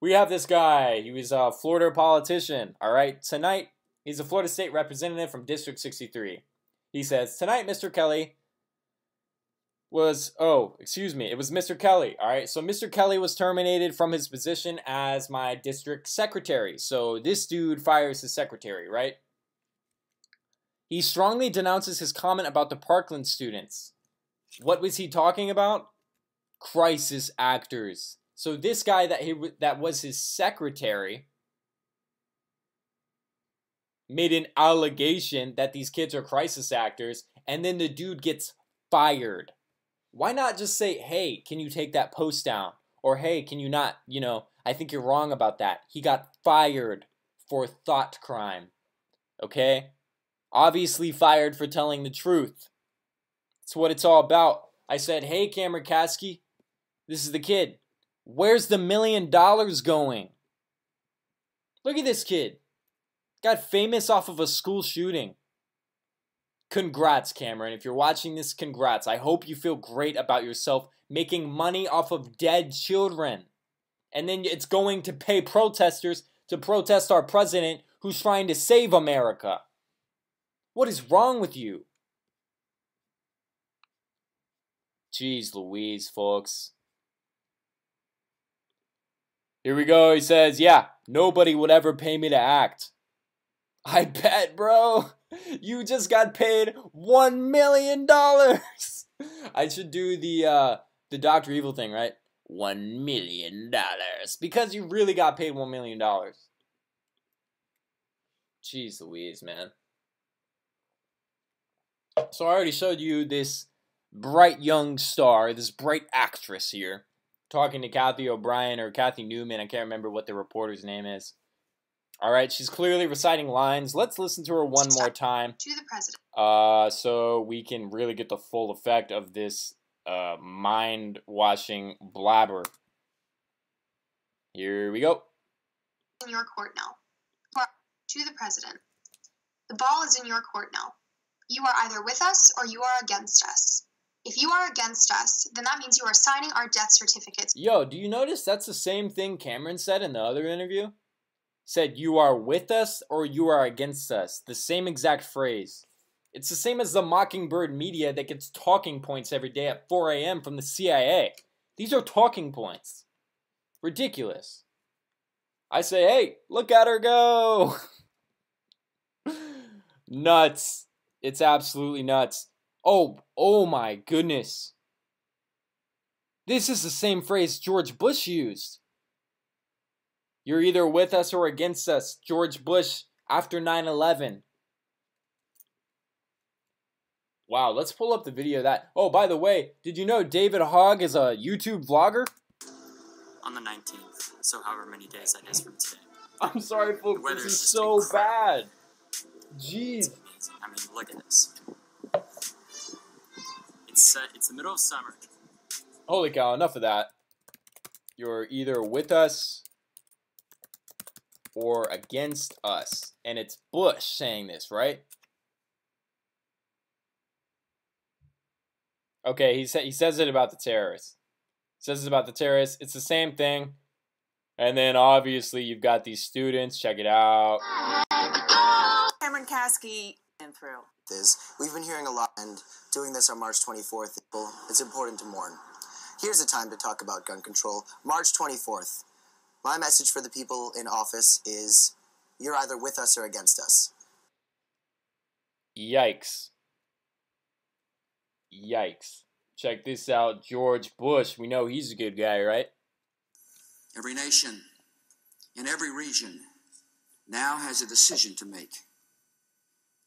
We have this guy. He was a Florida politician. Alright? Tonight, he's a Florida State representative from District 63. He says, tonight, Mr. Kelly was, it was Mr. Kelly, all right? So Mr. Kelly was terminated from his position as my district secretary. So this dude fires his secretary, right? He strongly denounces his comment about the Parkland students. What was he talking about? Crisis actors. So this guy that was his secretary made an allegation that these kids are crisis actors, and then the dude gets fired. Why not just say, hey, can you take that post down? Or, hey, can you not, I think you're wrong about that. He got fired for thought crime. Okay? Obviously fired for telling the truth. That's what it's all about. I said, hey, Cameron Kasky, this is the kid. Where's the $1 million going? Look at this kid. Got famous off of a school shooting. Congrats, Cameron. If you're watching this, congrats. I hope you feel great about yourself making money off of dead children. And then it's going to pay protesters to protest our president who's trying to save America. What is wrong with you? Jeez Louise, folks. Here we go. He says, yeah, nobody would ever pay me to act. I bet, bro. You just got paid $1 million. I should do the Dr. Evil thing, right? $1 million. Because you really got paid $1 million. Jeez Louise, man. So I already showed you this bright young star, this bright actress here, talking to Kathy O'Brien or Kathy Newman. I can't remember what the reporter's name is. All right, she's clearly reciting lines. Let's listen to her one more time. To the president. So we can really get the full effect of this mind-washing blabber. Here we go. In your court now. To the president. The ball is in your court now. You are either with us or you are against us. If you are against us, then that means you are signing our death certificates. Yo, do you notice that's the same thing Cameron said in the other interview? Said, you are with us or you are against us. The same exact phrase. It's the same as the Mockingbird media that gets talking points every day at 4 a.m. from the CIA. These are talking points. Ridiculous. I say, hey, look at her go. Nuts. It's absolutely nuts. Oh my goodness. This is the same phrase George Bush used. You're either with us or against us. George Bush after 9/11. Wow, let's pull up the video of that. Oh, by the way, did you know David Hogg is a YouTube vlogger? On the 19th, so however many days that is from today. I'm sorry, folks, this is so bad. Jeez. It's amazing. I mean, look at this. It's the middle of summer. Holy cow, enough of that. You're either with us or against us. And it's Bush saying this, right? Okay, he says it about the terrorists. Says it about the terrorists. It's the same thing. And then obviously you've got these students. Check it out. Cameron Kasky and through. We've been hearing a lot, and doing this on March 24th, it's important to mourn. Here's a time to talk about gun control. March 24th. My message for the people in office is, you're either with us or against us. Yikes. Yikes. Check this out. George Bush. We know he's a good guy, right? Every nation in every region now has a decision to make.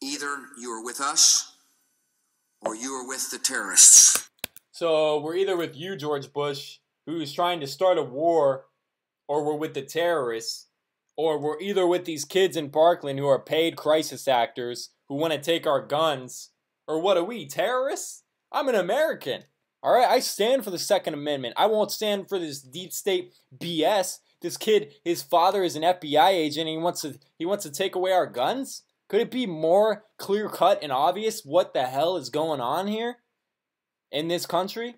Either you are with us or you are with the terrorists. So we're either with you, George Bush, who's trying to start a war, or we're with the terrorists, or we're either with these kids in Parkland who are paid crisis actors who want to take our guns, or what are we, terrorists? I'm an American. All right, I stand for the Second Amendment. I won't stand for this deep state BS. This kid, his father is an FBI agent, and he wants to take away our guns? Could it be more clear-cut and obvious what the hell is going on here in this country?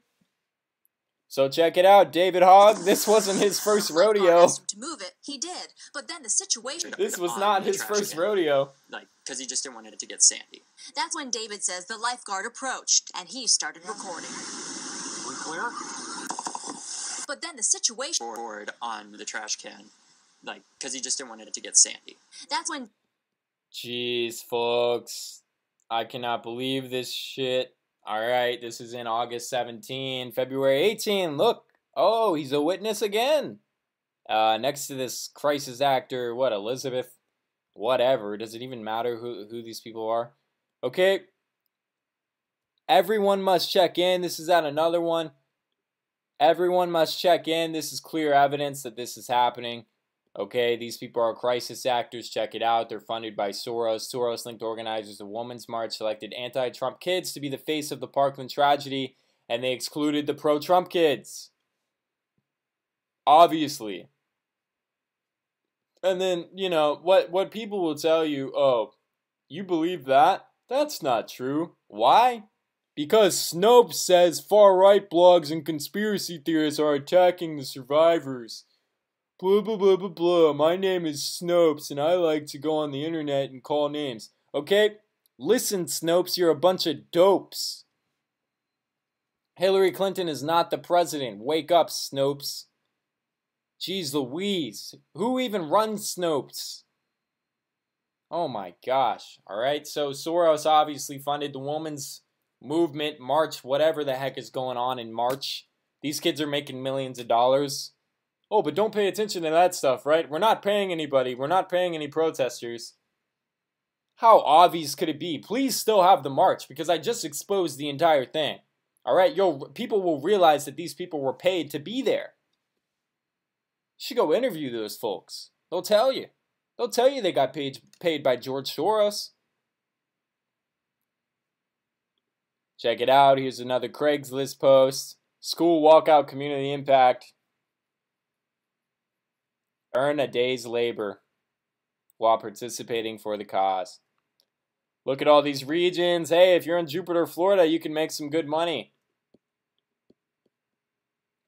So check it out, David Hogg. This wasn't his first rodeo. To move it, he did. But then the situation... This was not his first rodeo. Like, because he just didn't want it to get sandy. That's when David says the lifeguard approached, and he started recording. We clear? But then the situation... Forward on the trash can. Like, because he just didn't want it to get sandy. That's when... Jeez, folks. I cannot believe this shit. Alright, this is in August 17, February 18. Look. Oh, he's a witness again. Next to this crisis actor, what, Elizabeth? Whatever. Does it even matter who these people are? Okay. Everyone must check in. This is at another one. Everyone must check in. This is clear evidence that this is happening. Okay, these people are crisis actors. Check it out. They're funded by Soros. Soros-linked organizers of Women's March selected anti-Trump kids to be the face of the Parkland tragedy, and they excluded the pro-Trump kids. Obviously. And then, you know, what people will tell you, oh, you believe that? That's not true. Why? Because Snopes says far-right blogs and conspiracy theorists are attacking the survivors. Blah, blah, blah, blah, blah. My name is Snopes, and I like to go on the internet and call names. Okay? Listen, Snopes, you're a bunch of dopes. Hillary Clinton is not the president. Wake up, Snopes. Jeez Louise. Who even runs Snopes? Oh my gosh. Alright, so Soros obviously funded the women's movement, March, whatever the heck is going on in March. These kids are making millions of dollars. Oh, but don't pay attention to that stuff, right? We're not paying anybody. We're not paying any protesters. How obvious could it be? Please still have the march, because I just exposed the entire thing. Alright, people will realize that these people were paid to be there. You should go interview those folks. They'll tell you. They'll tell you they got paid by George Soros. Check it out. Here's another Craigslist post. School walkout community impact. Earn a day's labor while participating for the cause. Look at all these regions. Hey, if you're in Jupiter, Florida, you can make some good money.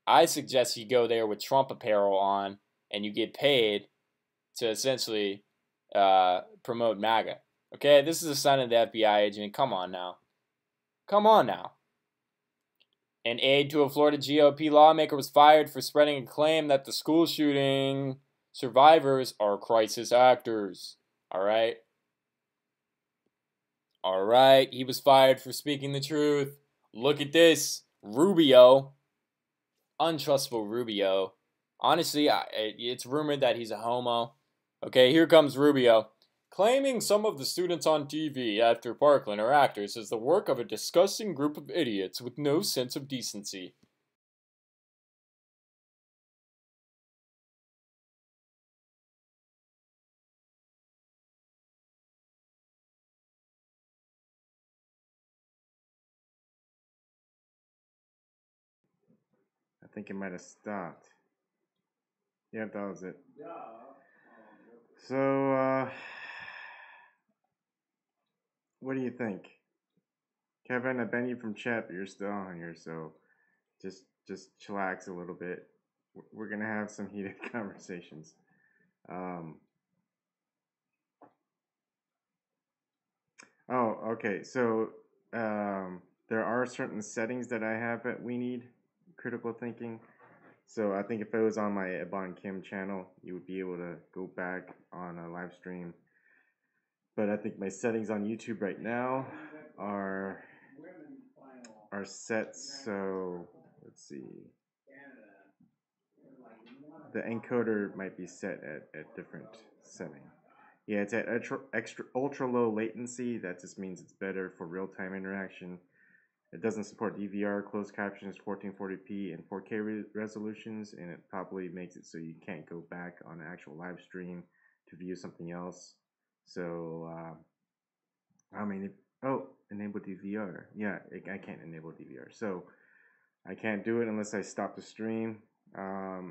I suggest you go there with Trump apparel on and you get paid to essentially promote MAGA. Okay, this is the son of the FBI agent. Come on now. Come on now. An aide to a Florida GOP lawmaker was fired for spreading a claim that the school shooting survivors are crisis actors. Alright? All right, he was fired for speaking the truth. Look at this. Rubio. Untrustful Rubio. Honestly, it's rumored that he's a homo. Okay, here comes Rubio. Claiming some of the students on TV after Parkland are actors is the work of a disgusting group of idiots with no sense of decency. I think it might have stopped. Yeah, that was it. So, what do you think? Kevin, I banned you from chat, but you're still on here, so just chillax a little bit. We're gonna have some heated conversations. Oh, okay. So, there are certain settings that I have at We Need Critical Thinking. So I think if it was on my Ebon Kim channel, you would be able to go back on a live stream. But I think my settings on YouTube right now are set, so let's see. The encoder might be set at different setting. Yeah, it's at ultra low latency. That just means it's better for real-time interaction. It doesn't support DVR, closed captions, 1440p, and 4K resolutions, and it probably makes it so you can't go back on an actual live stream to view something else. So, enable DVR. Yeah, I can't enable DVR. So, I can't do it unless I stop the stream.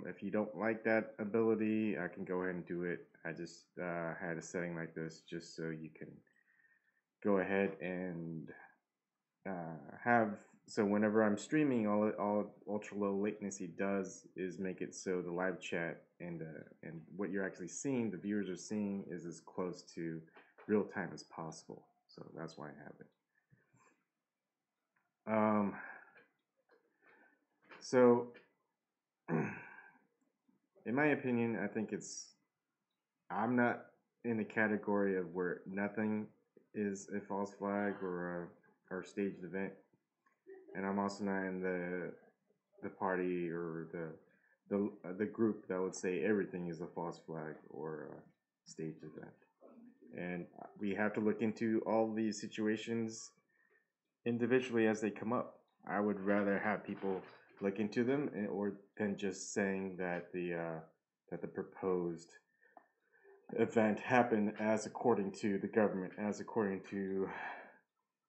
If you don't like that ability, I can go ahead and do it. I just had a setting like this just so you can go ahead and so whenever I'm streaming, all ultra low latency does is make it so the live chat and what you're actually seeing, the viewers are seeing, is as close to real time as possible. So that's why I have it. So in my opinion, I think I'm not in the category of where nothing is a false flag or staged event, and I'm also not in the party or the group that would say everything is a false flag or a staged event. And we have to look into all these situations individually as they come up. I would rather have people look into them than just saying that the proposed event happened as according to the government, as according to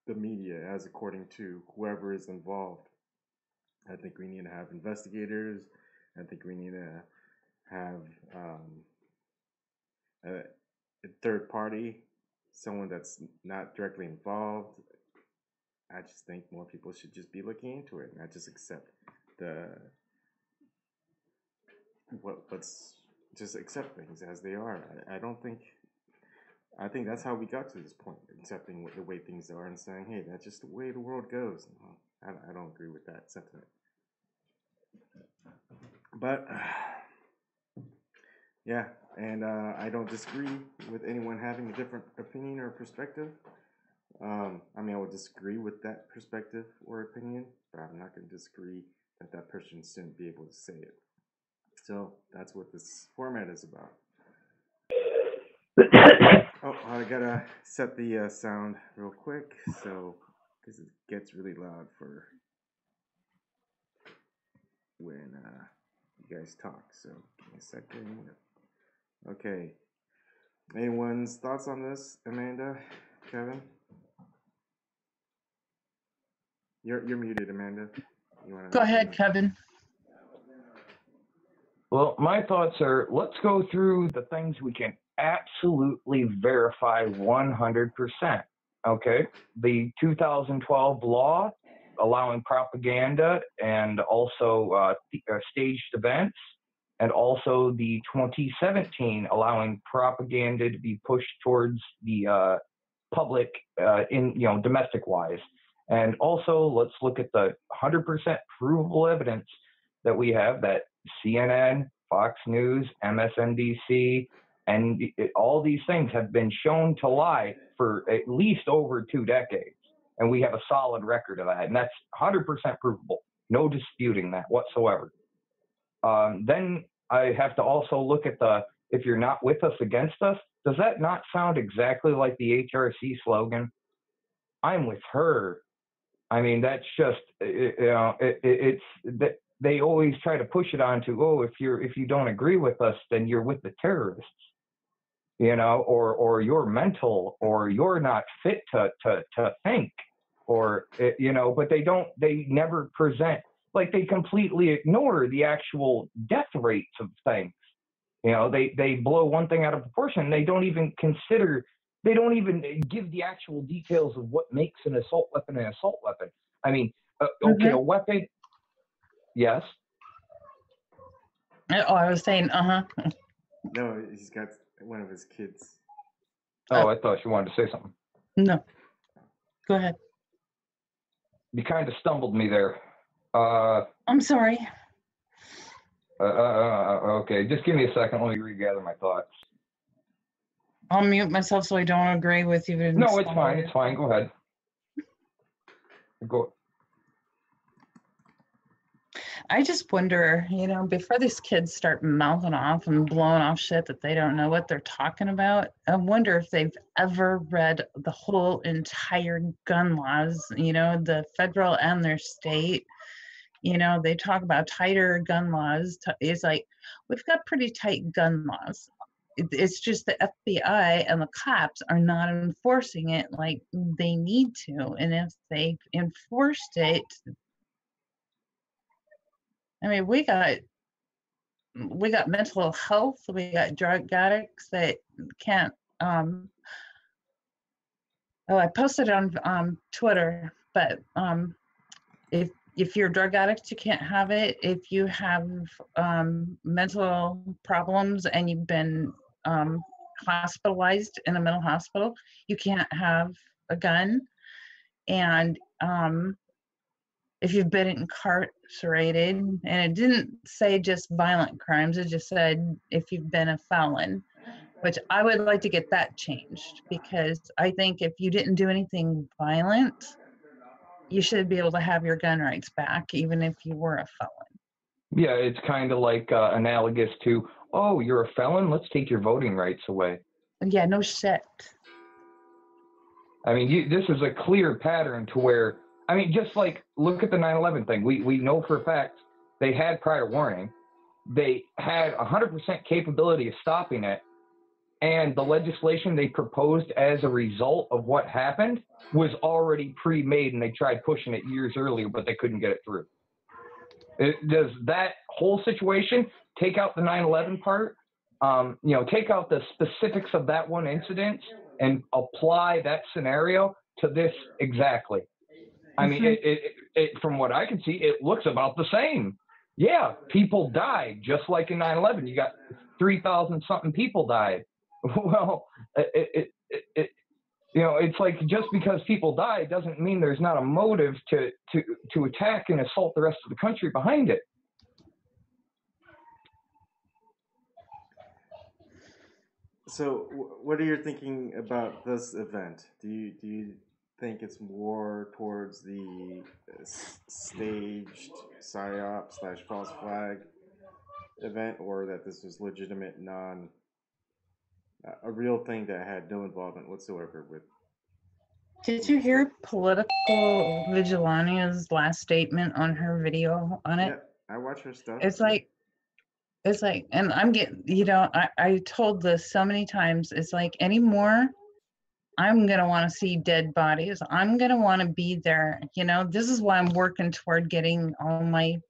the media, as according to whoever is involved. I think we need to have investigators. I think we need to have a third party, someone that's not directly involved. I just think more people should just be looking into it, not just accept just accept things as they are. I think that's how we got to this point, accepting the way things are and saying, hey, that's just the way the world goes. I don't agree with that sentiment. But, yeah, and I don't disagree with anyone having a different opinion or perspective. I would disagree with that perspective or opinion, but I'm not going to disagree that person shouldn't be able to say it. So that's what this format is about. Oh, I gotta set the sound real quick, because it gets really loud for when you guys talk. So give me a second. Okay. Anyone's thoughts on this, Amanda, Kevin? You're muted, Amanda. Go ahead, Kevin. Well, my thoughts are, let's go through the things we can absolutely verify 100%. Okay? The 2012 law allowing propaganda and also staged events, and also the 2017 allowing propaganda to be pushed towards the public domestic-wise. And also, let's look at the 100% provable evidence that we have that CNN, Fox News, MSNBC, And all these things have been shown to lie for at least over 2 decades. And we have a solid record of that. And that's 100% provable. No disputing that whatsoever. Then I have to also look at if you're not with us, against us. Does that not sound exactly like the HRC slogan? I'm with her. I mean, that's just, it's that they always try to push it onto, oh, if you don't agree with us, then you're with the terrorists, or you're mental, or you're not fit to think, or, but they never present, like, they completely ignore the actual death rates of things. They blow one thing out of proportion. They don't even give the actual details of what makes an assault weapon an assault weapon. I mean, okay, a weapon, yes. Oh, I was saying, No, he's got one of his kids. Oh, I thought you wanted to say something. No. Go ahead. You kind of stumbled me there. I'm sorry. Okay, just give me a second. Let me regather my thoughts. I'll mute myself so I don't agree with you. No, it's fine. It's fine. Go ahead. Go. I just wonder, before these kids start mouthing off and blowing off shit that they don't know what they're talking about, I wonder if they've ever read the whole entire gun laws, the federal and their state. They talk about tighter gun laws. It's like, we've got pretty tight gun laws. It's just the FBI and the cops are not enforcing it like they need to. And if they enforced it, I mean, we got mental health, we got drug addicts that can't, I posted it on Twitter, but if you're a drug addict, you can't have it. If you have mental problems and you've been hospitalized in a mental hospital, you can't have a gun. And if you've been incarcerated, and it didn't say just violent crimes, it just said if you've been a felon, which I would like to get that changed, because I think if you didn't do anything violent, you should be able to have your gun rights back, even if you were a felon. Yeah, it's kind of like analogous to, oh, you're a felon? Let's take your voting rights away. Yeah, no shit. I mean, this is a clear pattern to where, I mean, just like, look at the 9/11 thing. We know for a fact they had prior warning. They had 100% capability of stopping it. And the legislation they proposed as a result of what happened was already pre-made, and they tried pushing it years earlier, but they couldn't get it through. Does that whole situation take out the 9/11 part? Take out the specifics of that one incident and apply that scenario to this exactly. I mean, it from what I can see, it looks about the same. Yeah, people died, just like in 9/11. You got 3,000 something people died. Well, it's like, just because people die doesn't mean there's not a motive to attack and assault the rest of the country behind it. So, what are you thinking about this event? Do you think it's more towards the staged psyop / false flag event, or that this was legitimate, a real thing that had no involvement whatsoever with? Did you hear Political Vigilante's last statement on her video on it? Yeah, I watch her stuff. It's like, and I'm getting, I told this so many times, it's like, anymore, I'm going to want to see dead bodies. I'm going to want to be there. This is why I'm working toward getting all my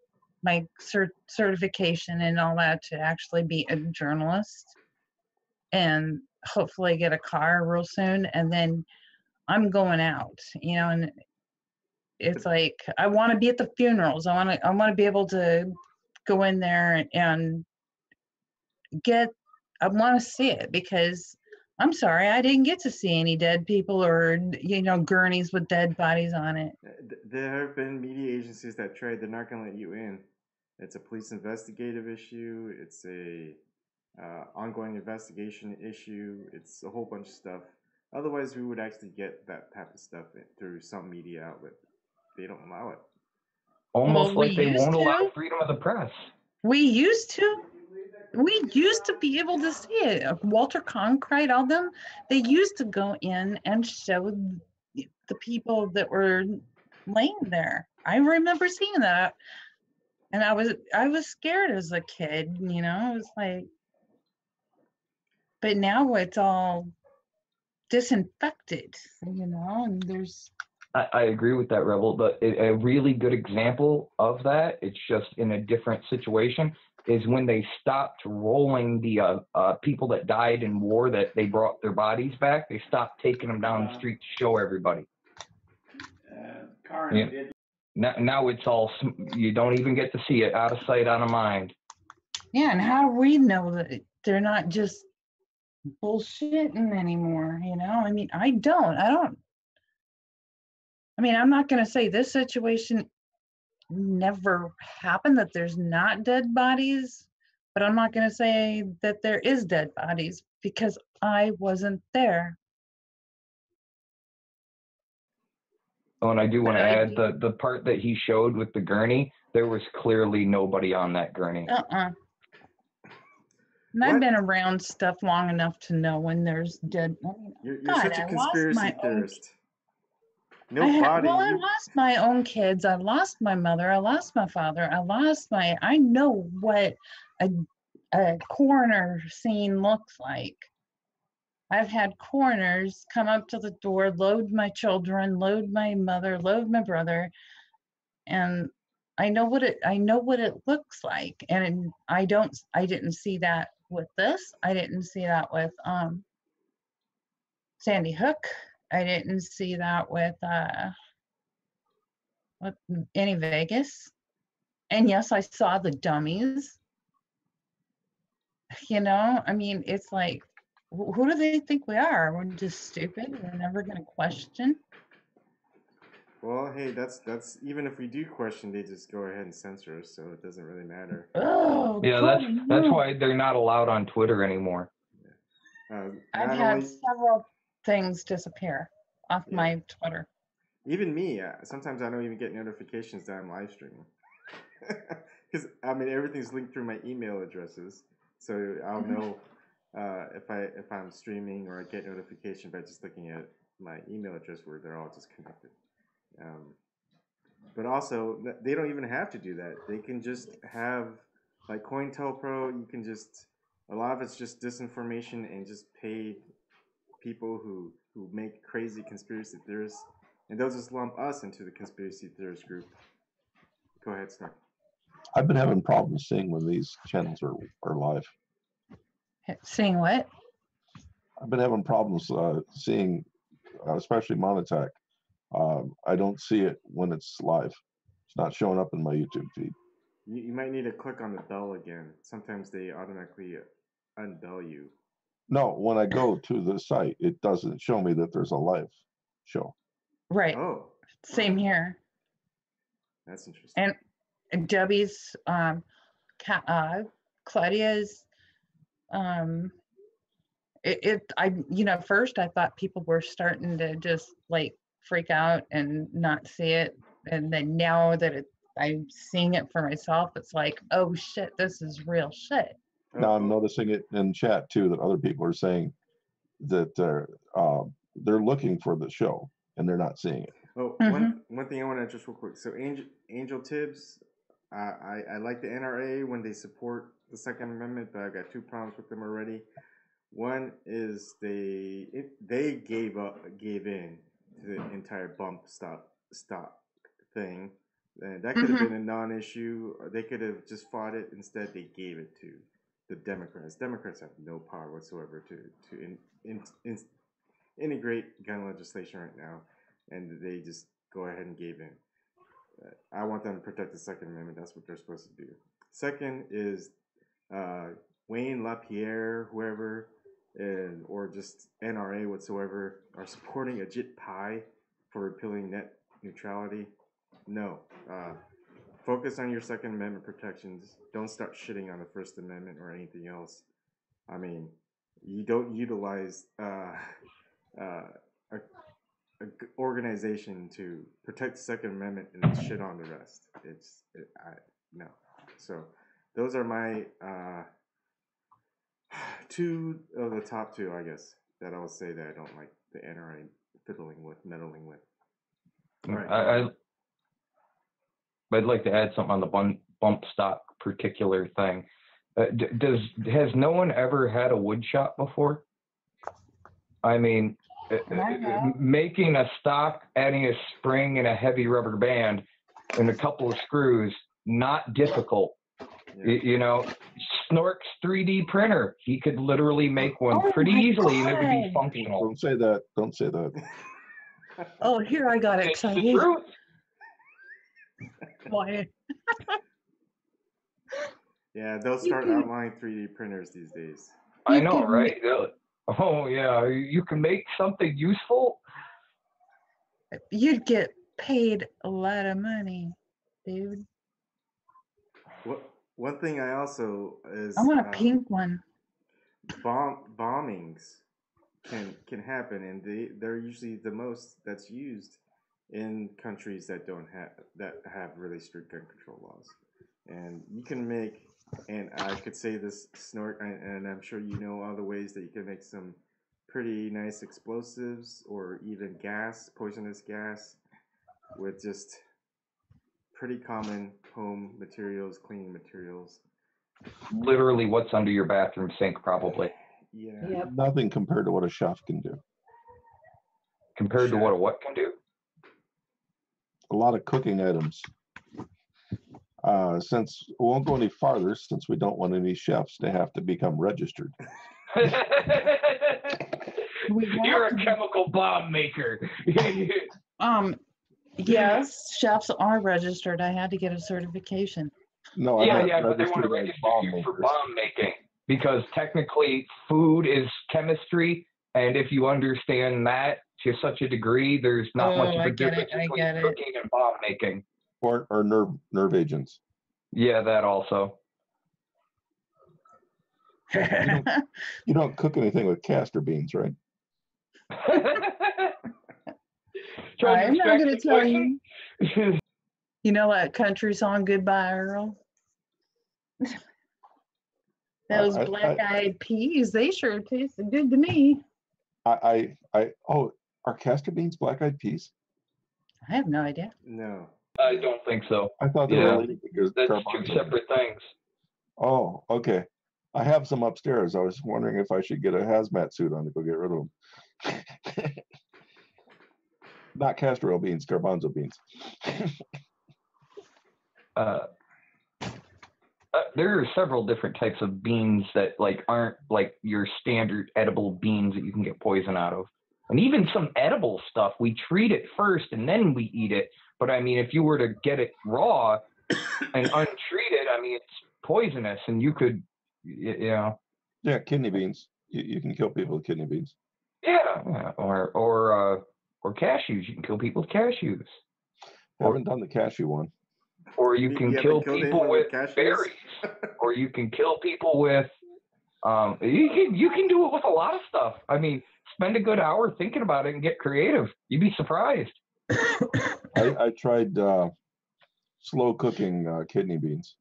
certification and all that, to actually be a journalist and hopefully get a car real soon. And then I'm going out, and it's like, I want to be at the funerals. I want to be able to go in there and I want to see it, because I'm sorry, I didn't get to see any dead people or, gurneys with dead bodies on it. There have been media agencies that tried. They're not going to let you in. It's a police investigative issue. It's a ongoing investigation issue. It's a whole bunch of stuff. Otherwise, we would actually get that type of stuff through some media outlet. They don't allow it. Almost Well, we like they used won't allow to. freedom of the press. We used to. We used to be able to see it. Walter Cronkite, all them, they used to go in and show the people that were laying there. I remember seeing that, and I was scared as a kid. You know, it was like, but now it's all disinfected. You know, and there's. I agree with that, Rebel. But a really good example of that, it's just in a different situation, is when they stopped rolling the people that died in war that they brought their bodies back. They stopped taking them down the street to show everybody. Yeah. Now it's all, you don't even get to see it, out of sight, out of mind. Yeah, and how do we know that they're not just bullshitting anymore? You know, I mean, I don't. I mean, I'm not going to say this situation never happened, that there's not dead bodies, but I'm not going to say that there is dead bodies because I wasn't there. Oh, and I do want to add the part that he showed with the gurney, there was clearly nobody on that gurney. And I've been around stuff long enough to know when there's dead. I mean, You're such a conspiracy theorist. I lost my own kids. I lost my mother. I lost my father. I know what a coroner scene looks like. I've had coroners come up to the door, load my children, load my mother, load my brother, and I know what it looks like. And I didn't see that with this. I didn't see that with Sandy Hook. I didn't see that with any Vegas. And yes, I saw the dummies. You know, I mean, it's like, who do they think we are? We're just stupid. We're never going to question. Well, hey, that's even if we do question, they just go ahead and censor us, so it doesn't really matter. Oh, yeah, that's why they're not allowed on Twitter anymore. I've had several things disappear off my Twitter. Even me, sometimes I don't even get notifications that I'm live streaming. Because I mean, everything's linked through my email addresses, so I'll know if I'm streaming, or I get notification by just looking at my email address where they're all just connected. But also, they don't even have to do that. They can just have, like COINTELPRO, you can just, a lot of it's just disinformation and just paid people who make crazy conspiracy theorists, and they'll just lump us into the conspiracy theorist group. Go ahead, Snark. I've been having problems seeing when these channels are live. Seeing what? I've been having problems seeing, especially Monotech. I don't see it when it's live. It's not showing up in my YouTube feed. You might need to click on the bell again. Sometimes they automatically unbell you. No, when I go to the site, it doesn't show me that there's a live show. Right. Oh. Same here. That's interesting. And Debbie's, Claudia's, first I thought people were starting to just like freak out and not see it. And then now that I'm seeing it for myself, it's like, oh shit, this is real shit. Now I'm noticing it in chat too, that other people are saying that they're looking for the show and they're not seeing it. Oh, one thing I want to just real quick. So Angel Tibbs, I like the NRA when they support the Second Amendment, but I've got two problems with them already. One is they gave in to the entire bump stop thing. And that could have been a non-issue. Or they could have just fought it. Instead, they gave it to the Democrats. Democrats have no power whatsoever to integrate gun legislation right now, and they just go ahead and gave in. I want them to protect the Second Amendment. That's what they're supposed to do. Second is Wayne LaPierre, whoever, or just NRA whatsoever, are supporting a JIT pie for repealing net neutrality. No. Focus on your Second Amendment protections. Don't start shitting on the First Amendment or anything else. I mean, you don't utilize a organization to protect the Second Amendment and shit on the rest. No. So those are my two of the top two, I guess, that I'll say that I don't like the NRA meddling with. Right. I'd like to add something on the bump stock particular thing. Has no one ever had a wood shop before? I mean, making a stock, adding a spring and a heavy rubber band and a couple of screws, not difficult. Yeah. Snork's 3D printer, he could literally make one pretty easily and it would be functional. Don't say that. Don't say that. Oh, here I got excited. It's the truth. Why? Yeah, they'll start outlining 3D printers these days. I know, right? Oh, yeah. You can make something useful. You'd get paid a lot of money, dude. One thing I also is... I want a pink one. Bombings can happen, and they're usually the most that's used in countries that have really strict gun control laws. And you can make, and I could say this, Snork, and I'm sure you know all the ways that you can make some pretty nice explosives or even poisonous gas, with just pretty common home materials, cleaning materials. Literally what's under your bathroom sink, probably. Yeah. Yep. Nothing compared to what a chef can do. Compared to what a what can do? A lot of cooking items. Since we won't go any farther, since we don't want any chefs to have to become registered. You're a chemical bomb maker. Yes, chefs are registered. I had to get a certification. No, but they want to register you for bomb making because technically food is chemistry, and if you understand that to such a degree, there's not much of a difference between cooking and bomb making. Or nerve agents. Yeah, that also. You don't cook anything with castor beans, right? I'm not going to tell you. You know that country song, Goodbye Earl? Those black-eyed peas, they sure tasted good to me. Are castor beans black-eyed peas? I have no idea. No. I don't think so. I thought they were related because that's two separate things. Oh, okay. I have some upstairs. I was wondering if I should get a hazmat suit on to go get rid of them. Not castor oil beans, garbanzo beans. There are several different types of beans that aren't like your standard edible beans that you can get poison out of. And even some edible stuff, we treat it first and then we eat it. But I mean, if you were to get it raw and untreated, I mean, it's poisonous, and you could, Yeah, kidney beans. You can kill people with kidney beans. Yeah, or cashews. You can kill people with cashews. Haven't done the cashew one. Or you can kill people with berries. Or you can kill people with. You can do it with a lot of stuff. I mean, spend a good hour thinking about it and get creative. You'd be surprised. I tried slow cooking kidney beans.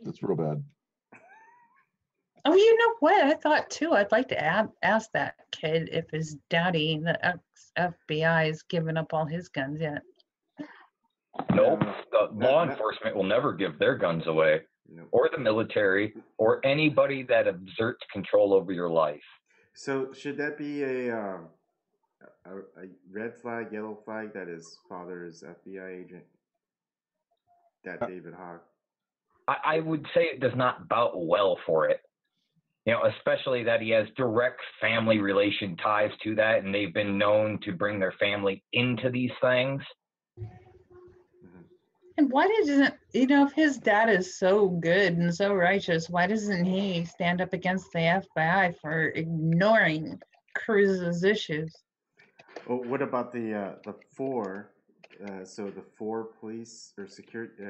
That's real bad. Oh, you know what? I thought too. I'd like to ask that kid if his daddy, the FBI, has given up all his guns yet. Nope. The law enforcement will never give their guns away, or the military, or anybody that exerts control over your life. So should that be a red flag, yellow flag that his father is FBI agent? That David Hogg. I would say it does not bout well for it. Especially that he has direct family relation ties to that, and they've been known to bring their family into these things. And why doesn't, if his dad is so good and so righteous, why doesn't he stand up against the FBI for ignoring Cruz's issues? Well, what about the four? So the four police or security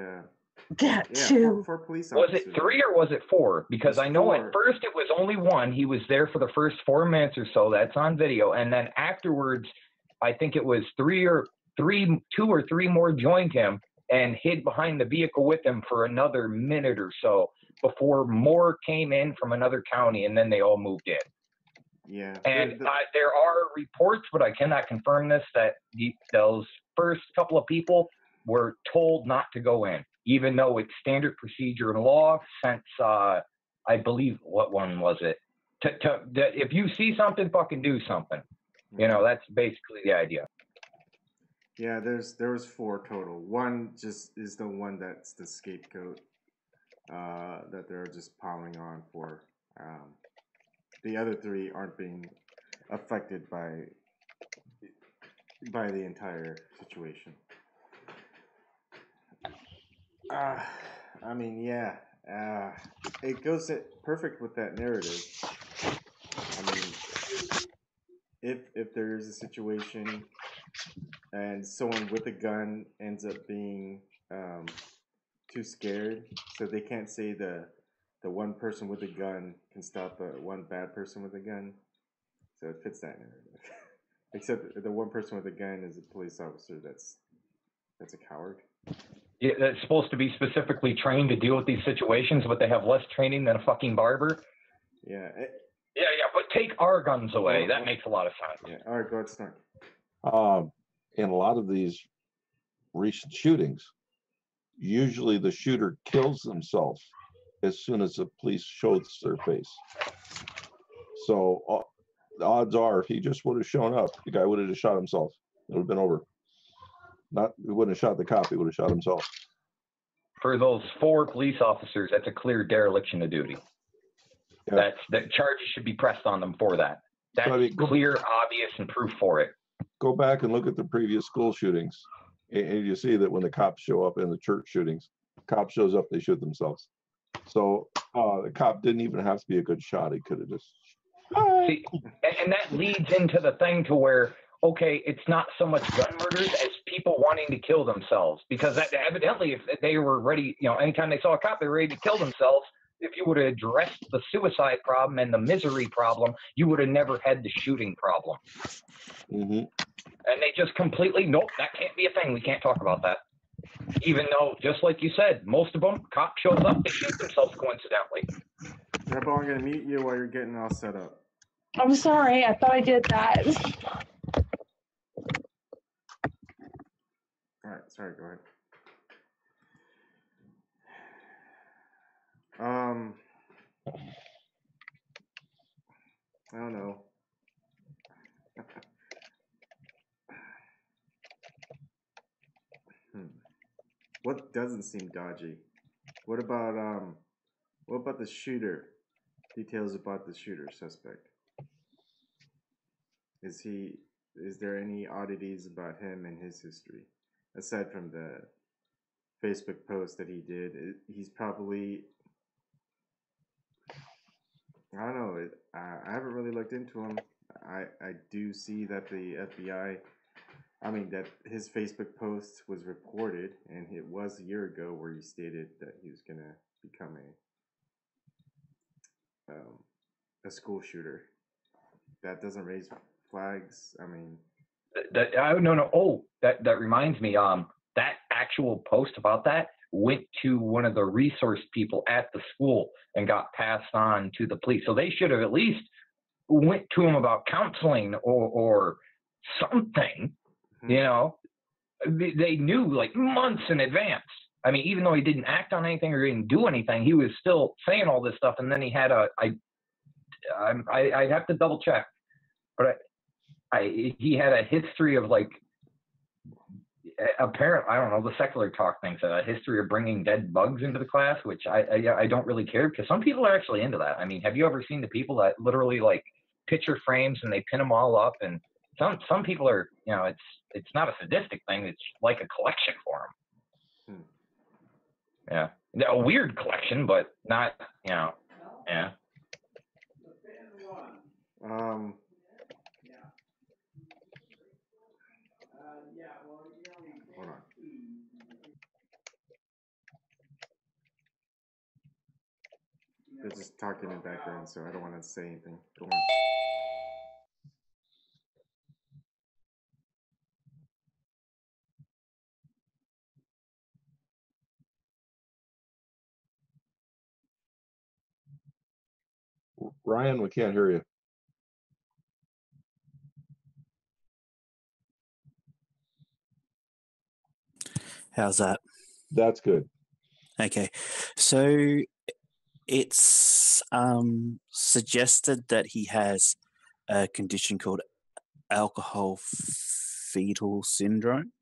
That Yeah, too. four police Was officers. it 3 or was it 4? Because I know at first it was only 1. He was there for the first 4 minutes or so. That's on video. And then afterwards, I think it was 2 or 3 more joined him and hid behind the vehicle with him for another minute or so before more came in from another county, and then they all moved in. Yeah. And there are reports, but I cannot confirm this, that those first couple of people were told not to go in, even though it's standard procedure in law since, I believe, what one was it? If you see something, fucking do something. You know, that's basically the idea. Yeah, there was 4 total. One just is the one that's the scapegoat that they're just piling on for. The other 3 aren't being affected by the entire situation. I mean, yeah, it goes perfect with that narrative. I mean, if there is a situation and someone with a gun ends up being too scared, so they can't say the one person with a gun can stop one bad person with a gun, so it fits that narrative. Except the one person with a gun is a police officer that's a coward. Yeah, that's supposed to be specifically trained to deal with these situations, but they have less training than a fucking barber. Yeah. Yeah, but take our guns away. That makes a lot of sense. Yeah. All right, go ahead, Snark. In a lot of these recent shootings, usually the shooter kills themselves as soon as the police shows their face. So the odds are, if he just would have shown up, the guy would have just shot himself. It would have been over. He wouldn't have shot the cop. He would have shot himself. For those 4 police officers, that's a clear dereliction of duty. Yeah. That charges should be pressed on them for that. That's clear, obvious, and proof for it. Go back and look at the previous school shootings, and you see that when the cops show up in the church shootings, cop shows up, they shoot themselves. So the cop didn't even have to be a good shot. He could have just. See, and that leads into the thing to where, okay, it's not so much gun murders as people wanting to kill themselves. Because evidently, if they were ready, anytime they saw a cop, they were ready to kill themselves. If you would have addressed the suicide problem and the misery problem, you would have never had the shooting problem. Mm-hmm. And they just completely, nope, that can't be a thing. We can't talk about that. Even though, just like you said, most of them, cop shows up, they shoot themselves coincidentally. Rebel, I'm going to mute you while you're getting all set up. I'm sorry. I thought I did that. All right, sorry, go ahead. I don't know. What doesn't seem dodgy? What about the shooter? Details about the shooter suspect. Is there any oddities about him and his history? Aside from the Facebook post that he did, he's probably, I don't know, I haven't really looked into him. I do see that the FBI, that his Facebook post was reported, and it was a year ago, where he stated that he was going to become a school shooter. That doesn't raise flags. That reminds me. That actual post about that went to one of the resource people at the school and got passed on to the police. So they should have at least went to him about counseling or something. They knew like months in advance. Even though he didn't act on anything or didn't do anything, he was still saying all this stuff. And then he had I'd have to double check, but he had a history of like, apparently, I don't know, the secular talk thing said a history of bringing dead bugs into the class, which I don't really care, because some people are actually into that. Have you ever seen the people that literally like picture frames and they pin them all up? And some people are, it's not a sadistic thing. It's like a collection for them. Yeah, a weird collection, but not, yeah. Hold on. just talking in the background, so I don't want to say anything. Go on. Ryan, we can't hear you. How's that? That's good. Okay. So it's suggested that he has a condition called alcohol fetal syndrome,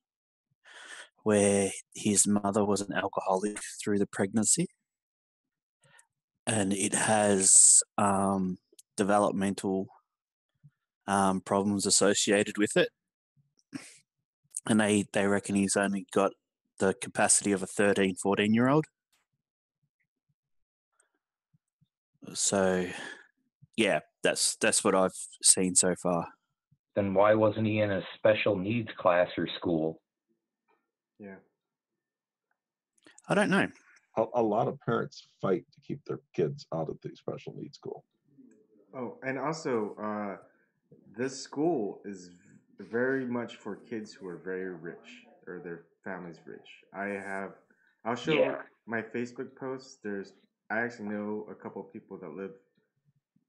where his mother was an alcoholic through the pregnancy, and it has developmental problems associated with it. And they reckon he's only got the capacity of a 13, 14-year-old. So, yeah, that's what I've seen so far. Then why wasn't he in a special needs class or school? Yeah. I don't know. A lot of parents fight to keep their kids out of the special needs school. Oh, and also, this school is very much for kids who are very rich or their family's rich. I'll show my Facebook posts. I actually know a couple of people that live,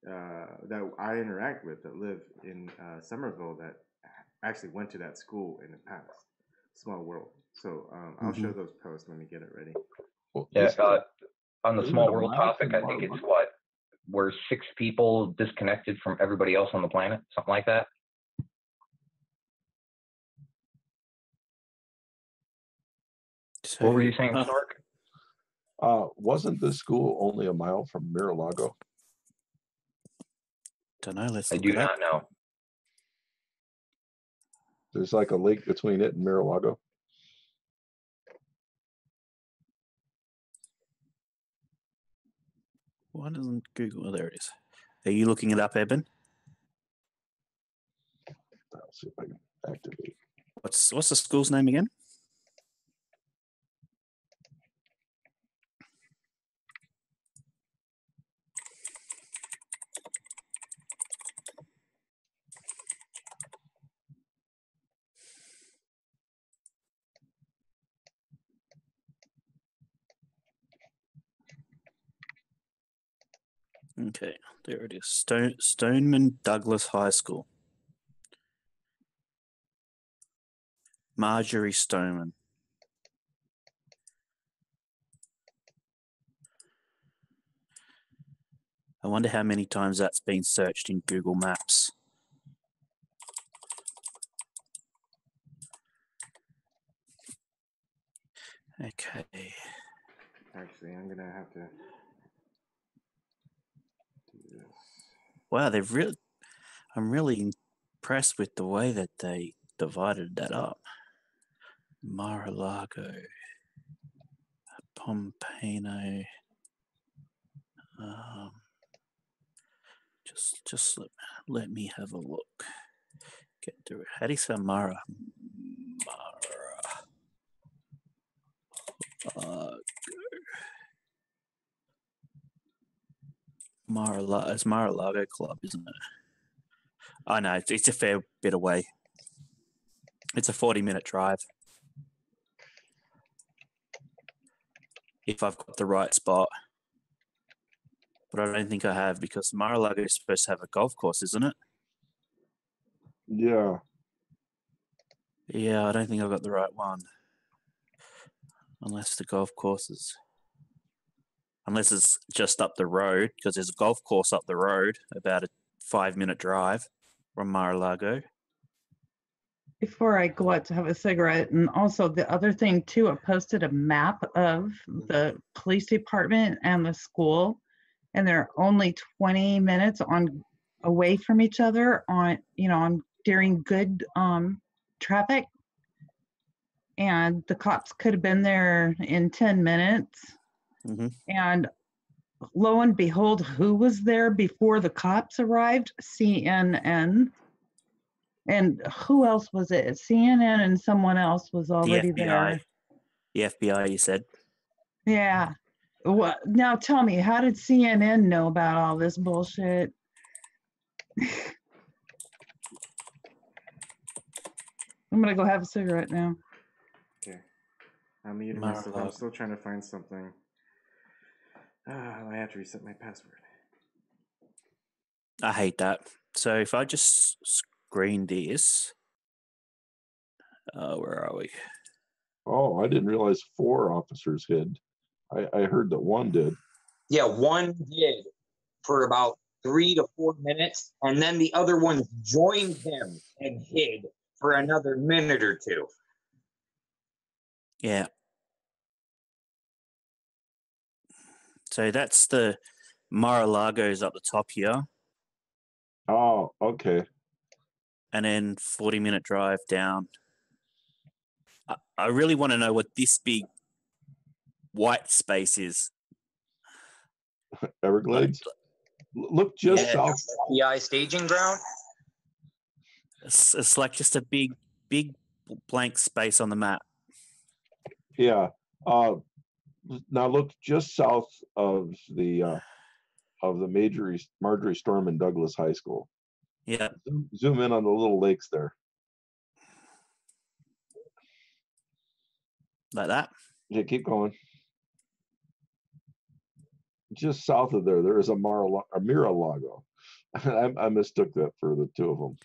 that I interact with that live in Somerville that actually went to that school in the past. Small world. So I'll show those posts. Let me get it ready. Well, Yeah, on the small world topic, I think it's what? We're 6 people disconnected from everybody else on the planet, something like that. So, what were you saying, Stark? Wasn't the school only a mile from Mar-a-Lago? Don't know. I do not know. There's like a lake between it and Mar-a-Lago. Why doesn't Google? Oh, there it is. Are you looking it up, Ebon? I'll see if I can activate. What's the school's name again? Okay, there it is. Stoneman Douglas High School. Marjorie Stoneman. I wonder how many times that's been searched in Google Maps. Okay. Actually, I'm gonna have to do this. Wow, I'm really impressed with the way that they divided that up. Mar-a-Lago, Pompano. Just let me have a look. Get through it. How do you say Mara? Mar-a-Lago. It's Mar-a-Lago Club, isn't it? I know, it's a fair bit away. It's a 40-minute drive. If I've got the right spot. But I don't think I have, because Mar-a-Lago is supposed to have a golf course, isn't it? Yeah. Yeah, I don't think I've got the right one. Unless the golf course is... Unless it's just up the road, because there's a golf course up the road, about a 5-minute drive from Mar-a-Lago. Before I go out to have a cigarette, and also the other thing too, I posted a map of the police department and the school, and they're only 20 minutes away from each other during good traffic. And the cops could have been there in 10 minutes. Mm-hmm. And lo and behold, who was there before the cops arrived? CNN. And who else was it? CNN and someone else was already there. The FBI, you said. Yeah. What? Now tell me, how did CNN know about all this bullshit? I'm gonna go have a cigarette now. Okay. I'm muting myself. I'm still trying to find something. I have to reset my password. I hate that. So if I just screen this, where are we? Oh, I didn't realize 4 officers hid. I heard that 1 did. Yeah, 1 did for about 3 to 4 minutes, and then the other one joined him and hid for another minute or 2. Yeah. So that's the Mar-a-Lago's up the top here. Oh, okay. And then 40-minute drive down. I really want to know what this big white space is. Everglades? Look just south. FBI staging ground? It's like just a big blank space on the map. Yeah. Now look just south of the Marjorie Stoneman Douglas High School. Yeah. Zoom in on the little lakes there. Like that? Yeah, keep going. Just south of there is a Mar-a-Lago. I mistook that for the 2 of them.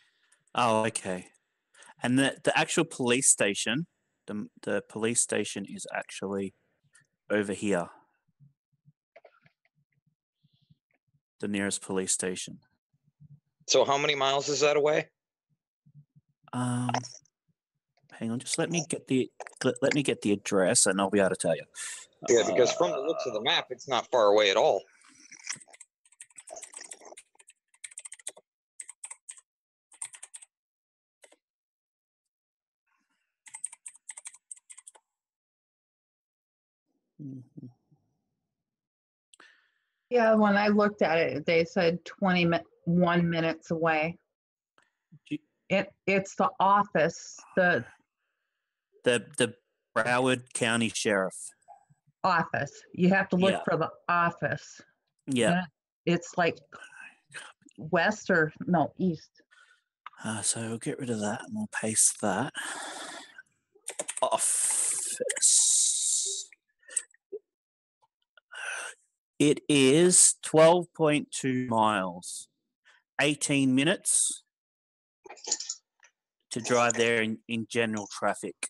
Oh, okay. And the actual police station, the police station is actually over here. The nearest police station. So how many miles is that away? Hang on, just let me get the address, and I'll be able to tell you. Yeah, because from the looks of the map, it's not far away at all. Yeah, when I looked at it, they said 21 minutes away. It's the office, the Broward County Sheriff office. You have to look Yeah. for the office. Yeah. And it's like west or no, east. So we'll get rid of that and we'll paste that. Office. It is 12.2 miles, 18 minutes to drive there in general traffic.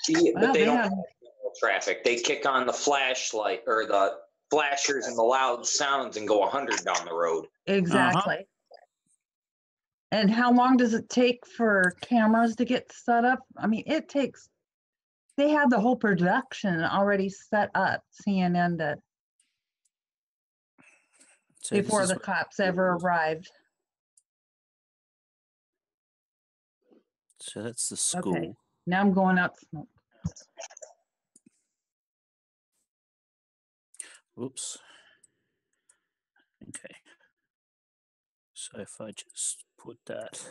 Yeah, but Wow, they they don't have- have traffic. They kick on the flashlight or the flashers and the loud sounds and go 100 down the road. Exactly. And how long does it take for cameras to get set up? I mean, they have the whole production already set up, CNN did, So before this the is- cops ever arrived. So that's the school. Okay, now I'm going out to smoke. Oops. Okay. So if I just put that.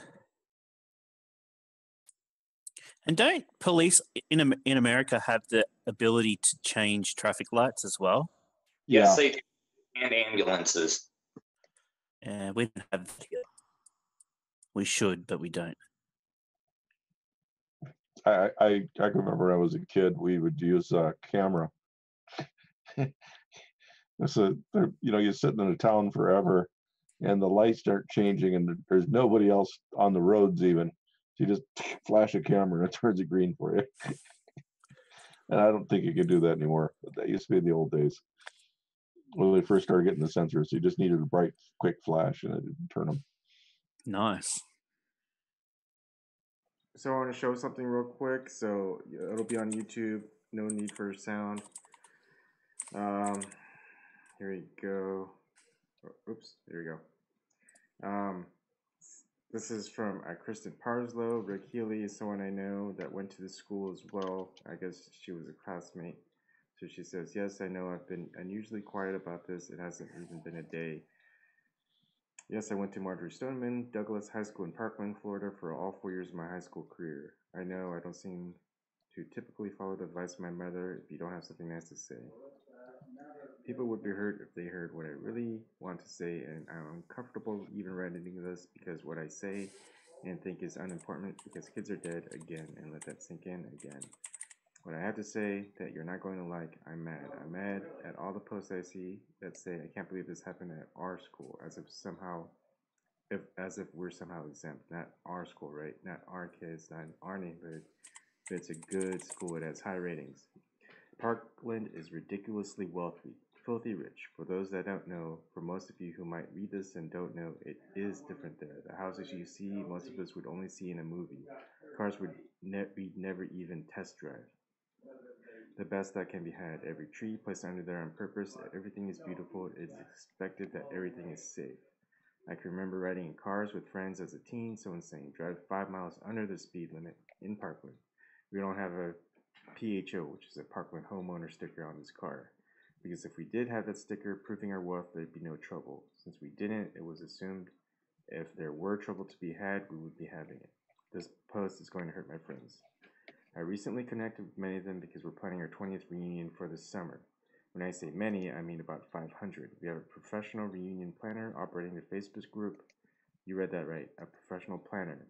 And don't police in America have the ability to change traffic lights as well? Yes, they do. And ambulances. We don't have that here. We should, but we don't. I can remember when I was a kid, we would use a camera. So you're sitting in a town forever, and the lights start changing, and there's nobody else on the roads even. So you just flash a camera and it turns it green for you. And I don't think you can do that anymore. But that used to be in the old days when they first started getting the sensors. You just needed a bright, quick flash, and it would turn them. Nice. So I want to show something real quick. So it'll be on YouTube. No need for sound. Here we go. Oops, there we go. This is from Kristen Parslow. Rick Healy is someone I know that went to the school as well. I guess she was a classmate. So she says, yes, I know I've been unusually quiet about this. It hasn't even been a day. Yes, I went to Marjorie Stoneman Douglas High School in Parkland, Florida for all 4 years of my high school career. I know I don't seem to typically follow the advice of my mother if you don't have something nice to say. People would be hurt if they heard what I really want to say, and I'm uncomfortable even writing this because what I say and think is unimportant because kids are dead again, and let that sink in again. What I have to say that you're not going to like, I'm mad. I'm mad at all the posts I see that say I can't believe this happened at our school, as if we're somehow exempt. Not our school, right? Not our kids, not in our neighborhood. But it's a good school. It has high ratings. Parkland is ridiculously wealthy, filthy rich. For those that don't know, for most of you who might read this and don't know, it is different there. The houses you see, most of us would only see in a movie. Cars we'd never even test drive. The best that can be had. Every tree placed under there on purpose. Everything is beautiful. It is expected that everything is safe. I can remember riding in cars with friends as a teen, someone saying, drive 5 miles under the speed limit in Parkland. We don't have a PHO, which is a Parkland homeowner sticker on this car. Because if we did have that sticker proving our wealth, there'd be no trouble. Since we didn't, it was assumed if there were trouble to be had, we would be having it. This post is going to hurt my friends. I recently connected with many of them because we're planning our 20th reunion for this summer. When I say many, I mean about 500. We have a professional reunion planner operating the Facebook group. You read that right, a professional planner.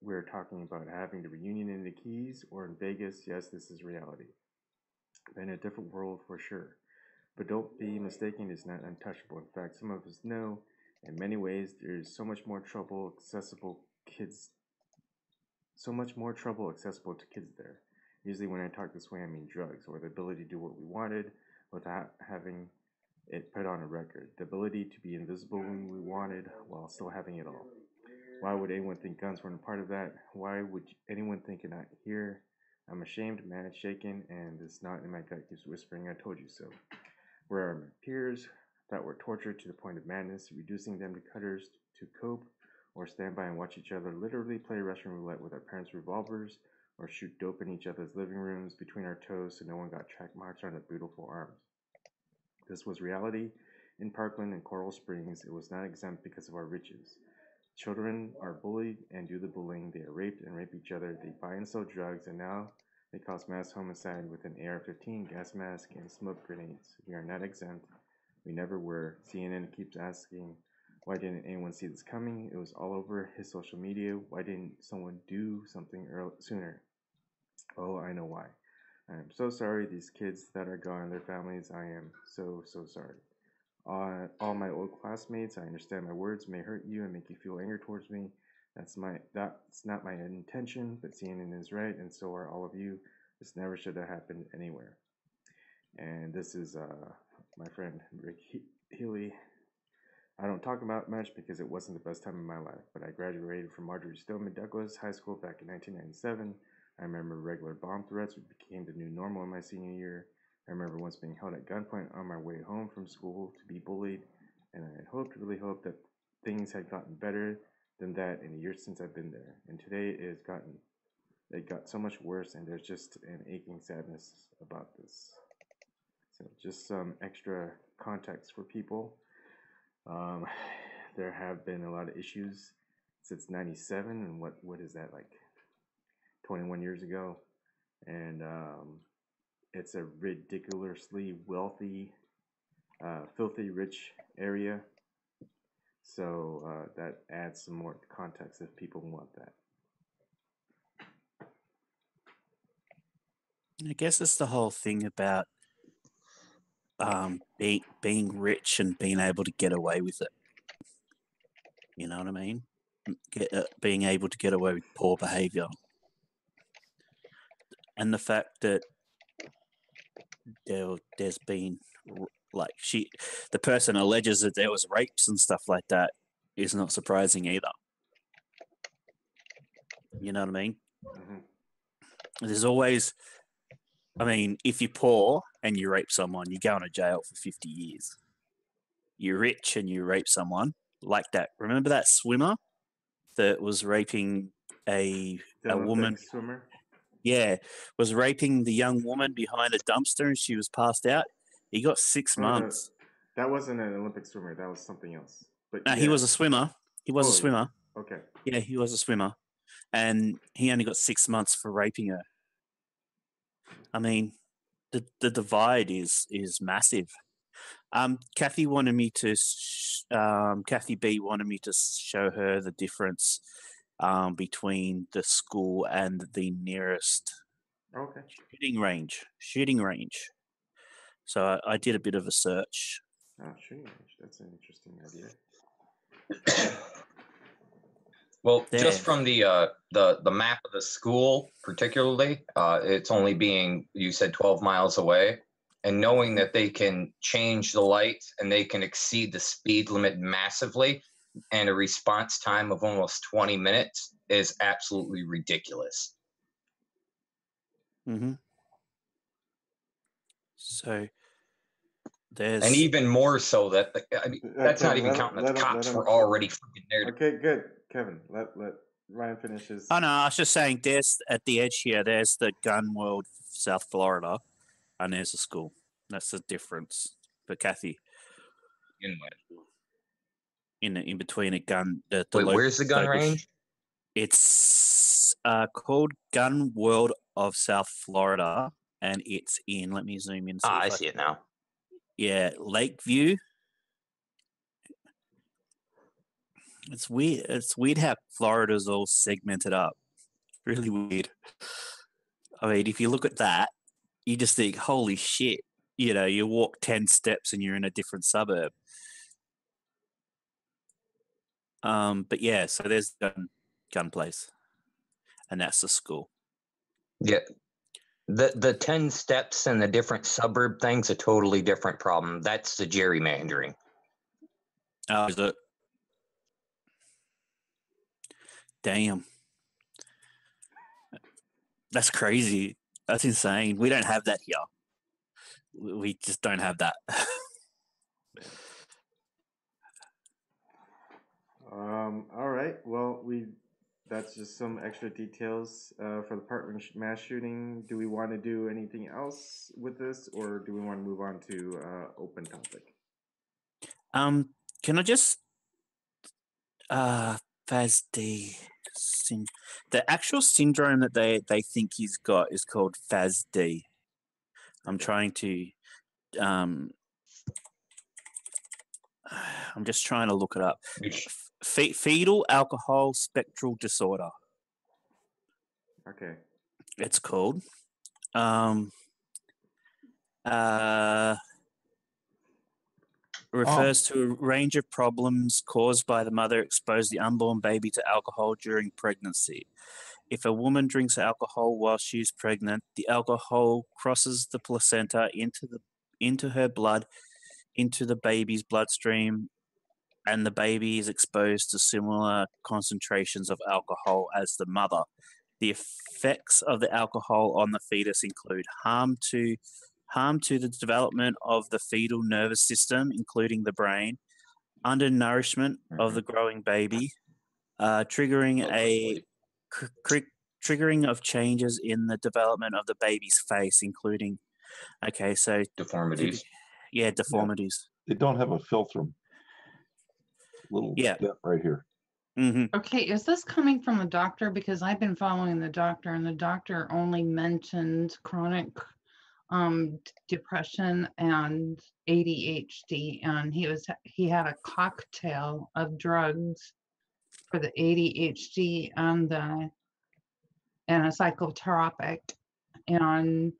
We're talking about having the reunion in the Keys or in Vegas. Yes, this is reality. In a different world for sure. But don't be mistaken, it's not untouchable. In fact, some of us know in many ways there's so much more trouble accessible to kids there. Usually when I talk this way, I mean drugs, or the ability to do what we wanted without having it put on a record. The ability to be invisible when we wanted while still having it all. Why would anyone think guns weren't a part of that? Why would anyone think it not here? I'm ashamed, mad, shaken, and this knot in my gut keeps whispering, I told you so. Where are my peers that were tortured to the point of madness, reducing them to cutters to cope, or stand by and watch each other literally play Russian roulette with our parents' revolvers, or shoot dope in each other's living rooms between our toes so no one got track marks on their beautiful arms? This was reality in Parkland and Coral Springs. It was not exempt because of our riches. Children are bullied and do the bullying. They are raped and rape each other. They buy and sell drugs, and now they cause mass homicide with an AR-15, gas mask, and smoke grenades. We are not exempt. We never were. CNN keeps asking, why didn't anyone see this coming? It was all over his social media. Why didn't someone do something sooner? Oh, I know why. I am so sorry. These kids that are gone, their families, I am so sorry. All my old classmates, I understand my words may hurt you and make you feel anger towards me. That's not my intention, but CNN is right, and so are all of you. This never should have happened anywhere. And this is my friend Rick Healy. I don't talk about much because it wasn't the best time in my life, but I graduated from Marjorie Stoneman Douglas High School back in 1997. I remember regular bomb threats became the new normal in my senior year. I remember once being held at gunpoint on my way home from school to be bullied, and I had really hoped that things had gotten better than that in the years since I've been there. And today it got so much worse, and there's just an aching sadness about this. So just some extra context for people. There have been a lot of issues since '97, and what is that, like 21 years ago? And it's a ridiculously wealthy, filthy rich area. So that adds some more context if people want that. I guess it's the whole thing about being rich and being able to get away with it. You know what I mean? Being able to get away with poor behavior. And the fact that there's been, like, the person alleges that there was rapes and stuff like that is not surprising either. You know what I mean? Mm-hmm. There's always, I mean, if you're poor and you rape someone, you're going to jail for 50 years. You're rich and you rape someone, like that. Remember that swimmer that was raping a woman? Swimmer? Yeah, was raping the young woman behind a dumpster and she was passed out. He got 6 months. That wasn't an Olympic swimmer. That was something else. But no, yeah. He was a swimmer. He was a swimmer. Okay. Yeah, he was a swimmer. And he only got 6 months for raping her. I mean, the divide is massive. Kathy wanted me to. Kathy B wanted me to show her the difference between the school and the nearest Okay. shooting range. So I did a bit of a search. Oh, shooting range. That's an interesting idea. Well, just from the map of the school, particularly, it's only being, you said, 12 miles away, and knowing that they can change the lights and they can exceed the speed limit massively, and a response time of almost 20 minutes is absolutely ridiculous. Mm-hmm. So there's, and even more so that that's not even counting that the cops were already freaking there. Okay, good, Kevin. Let Ryan finish his. Oh no, I was just saying. There's at the edge here. There's the gun world, South Florida, and there's the school. That's the difference. But Kathy, in between a gun. The Wait, where's the gun range? It's called Gun World of South Florida, and it's in. Let me zoom in. I see it now. Yeah, Lakeview. It's weird. It's weird how Florida's all segmented up. Really weird. I mean, if you look at that, you just think, holy shit. You know, you walk 10 steps and you're in a different suburb. But yeah, so there's gun place. And that's the school. Yeah. The 10 steps and the different suburb thing's a totally different problem. That's the gerrymandering. Oh, is it? Damn. That's crazy. That's insane. We don't have that here. We just don't have that. All right. Well, that's just some extra details for the Parkland mass shooting. Do we want to do anything else with this, or do we want to move on to open topic? Can I just FASD. The actual syndrome that they think he's got is called FASD. I'm trying to I'm just trying to look it up. Fetal alcohol spectral disorder. Okay. It's called. Refers to a range of problems caused by the mother exposed the unborn baby to alcohol during pregnancy. If a woman drinks alcohol while she's pregnant, the alcohol crosses the placenta into her blood, into the baby's bloodstream, and the baby is exposed to similar concentrations of alcohol as the mother. The effects of the alcohol on the fetus include harm to the development of the fetal nervous system, including the brain, undernourishment of the growing baby, triggering of changes in the development of the baby's face, including deformities. Deformities. They don't have a filtrum. Little step right here. Mm-hmm. Okay, is this coming from a doctor? Because I've been following the doctor, and the doctor only mentioned chronic depression and ADHD, and he had a cocktail of drugs for the ADHD and a psychotropic, and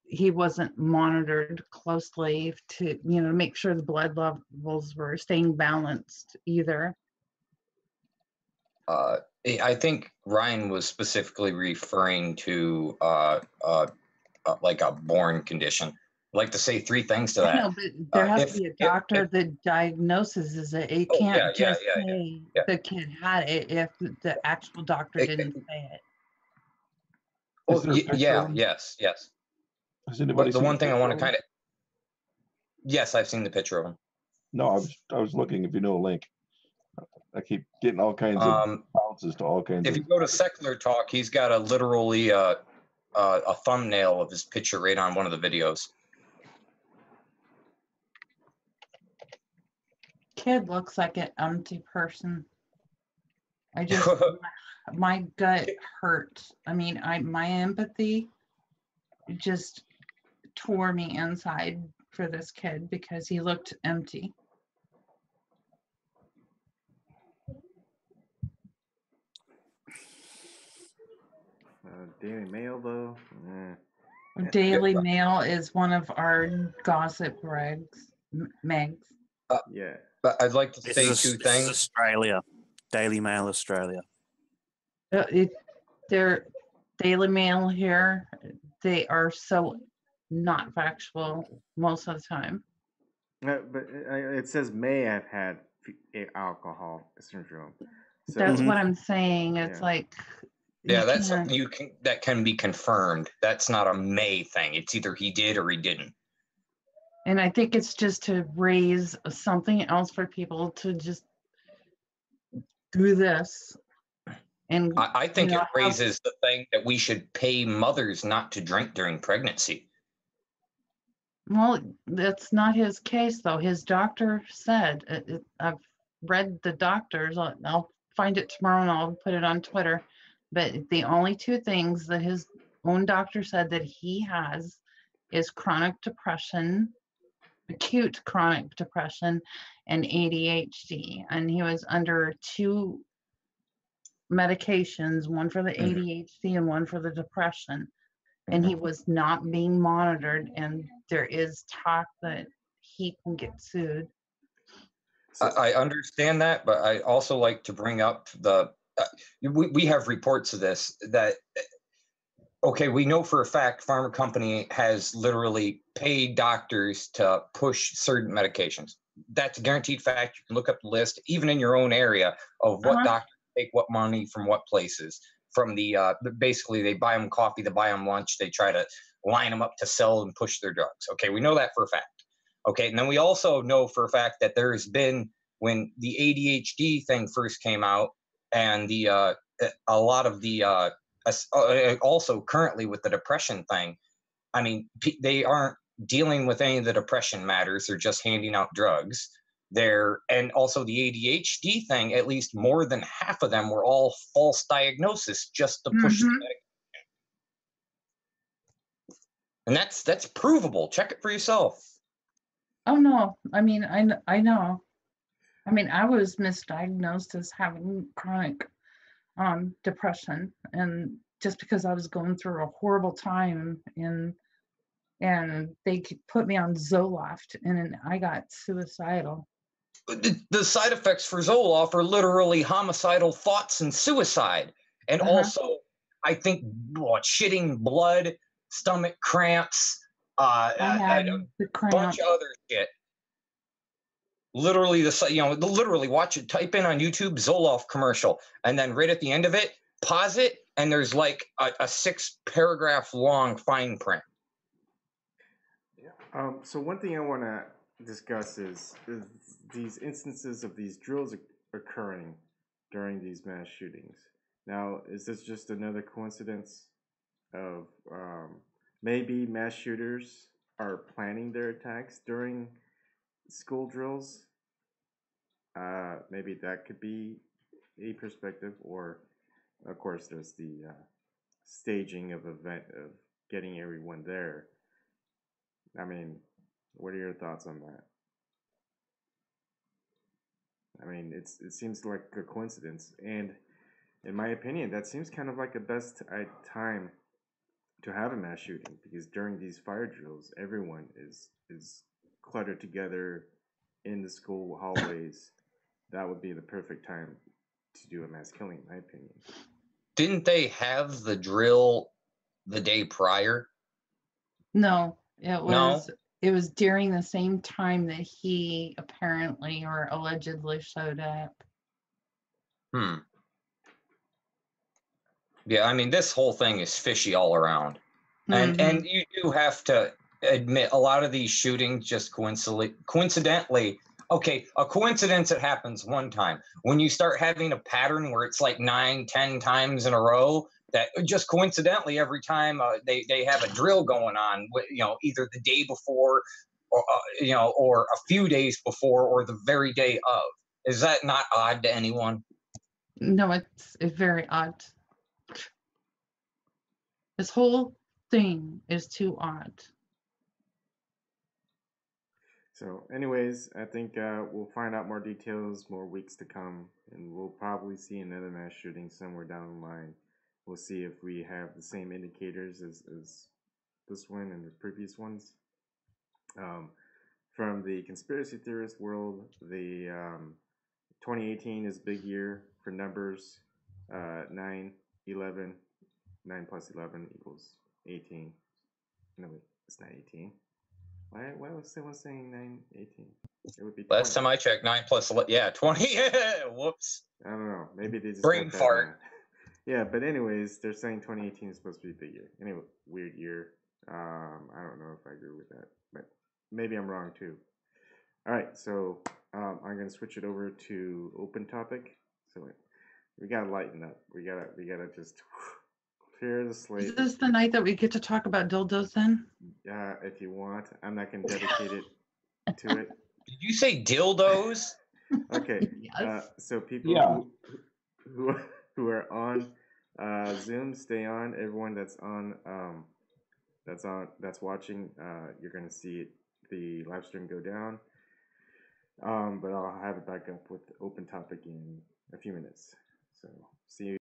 he wasn't monitored closely to make sure the blood levels were staying balanced either. I think Ryan was specifically referring to like a born condition. I'd like to say three things to that. No, but there has to be a doctor that diagnoses it. It can't just say the kid had it if the actual doctor didn't say it. Well, yes. Has anybody the seen one the thing I want to picture kind of... Yes, I've seen the picture of him. No, I was looking if you know a link. I keep getting all kinds of bounces to all kinds If of... you go to Secular Talk, he's got literally a thumbnail of his picture right on one of the videos. Kid looks like an empty person. I just my gut hurts. I mean, my empathy just tore me inside for this kid because he looked empty. Daily Mail, though. Daily Mail is one of our gossip megs. Yeah. But I'd like to This say is two this is things. Australia, Daily Mail Australia. Their Daily Mail here, they are so not factual most of the time. But it says may have had alcohol syndrome. So, That's what I'm saying. It's yeah. like Yeah, that's can't- something that can be confirmed. That's not a may thing. It's either he did or he didn't. And I think it's just to raise something else for people to just do this. And I think it raises the thing that we should pay mothers not to drink during pregnancy. Well, that's not his case, though. His doctor said, I've read the doctors, I'll find it tomorrow and I'll put it on Twitter. But the only two things that his own doctor said that he has is chronic depression, acute chronic depression, and ADHD. And he was under 2 medications, one for the ADHD and one for the depression. And he was not being monitored, and there is talk that he can get sued. I understand that, but I also like to bring up we have reports of this that, okay, we know for a fact pharma company has literally paid doctors to push certain medications. That's a guaranteed fact. You can look up the list, even in your own area, of what doctors take what money from what places. From basically they buy them coffee, they buy them lunch, they try to line them up to sell and push their drugs. Okay, we know that for a fact. Okay, and then we also know for a fact that there has been, when the ADHD thing first came out, and a lot of the also currently with the depression thing, I mean, they aren't dealing with any of the depression matters. They're just handing out drugs. And also the ADHD thing, at least more than half of them were all false diagnosis just to push the medication. And that's provable. Check it for yourself. Oh, no. I mean, I know. I mean, I was misdiagnosed as having chronic depression, and just because I was going through a horrible time, and they put me on Zoloft, and I got suicidal. The side effects for Zoloft are literally homicidal thoughts and suicide. And also, I think, shitting blood, stomach cramps, a bunch of other shit. Literally, literally watch it, type in on YouTube Zoloft commercial, and then right at the end of it, pause it, and there's like a 6-paragraph long fine print. So one thing I want to discuss is these instances of these drills occurring during these mass shootings. Now, is this just another coincidence of maybe mass shooters are planning their attacks during school drills? Maybe that could be a perspective, or of course there's the staging of event of getting everyone there. I mean, what are your thoughts on that? I mean, it seems like a coincidence, and in my opinion, that seems kind of like the best time to have a mass shooting, because during these fire drills, everyone is cluttered together in the school hallways. That would be the perfect time to do a mass killing, in my opinion. Didn't they have the drill the day prior? No, it was during the same time that he apparently or allegedly showed up. Yeah, I mean, this whole thing is fishy all around. And you do have to admit, a lot of these shootings just coincidentally, okay, a coincidence that happens one time. When you start having a pattern where it's like 9-10 times in a row, that just coincidentally every time they have a drill going on, either the day before, or or a few days before, or the very day of. Is that not odd to anyone? No, it's very odd. This whole thing is too odd. So, anyways, I think we'll find out more details, more weeks to come, and we'll probably see another mass shooting somewhere down the line. We'll see if we have the same indicators as this one and the previous ones. From the conspiracy theorist world, the 2018 is a big year for numbers. 9, 11, 9 plus 11 equals 18. No, wait, it's not 18. Why was someone saying 9, 18? It would be 20. Last time I checked, 9 plus 11, yeah, 20. Whoops. I don't know. Maybe they just brain got that fart. math. Yeah, but anyways, they're saying 2018 is supposed to be a big year. Anyway, weird year. I don't know if I agree with that, but maybe I'm wrong too. All right, so I'm gonna switch it over to open topic. So we gotta lighten up. We gotta just clear the slate. Is this the night that we get to talk about dildos then? If you want, I'm not gonna dedicate it to it. Did you say dildos? Okay. Yes. So people Yeah. who are on Zoom, stay on. Everyone that's watching, you're gonna see the live stream go down. But I'll have it back up with open topic in a few minutes. So see you.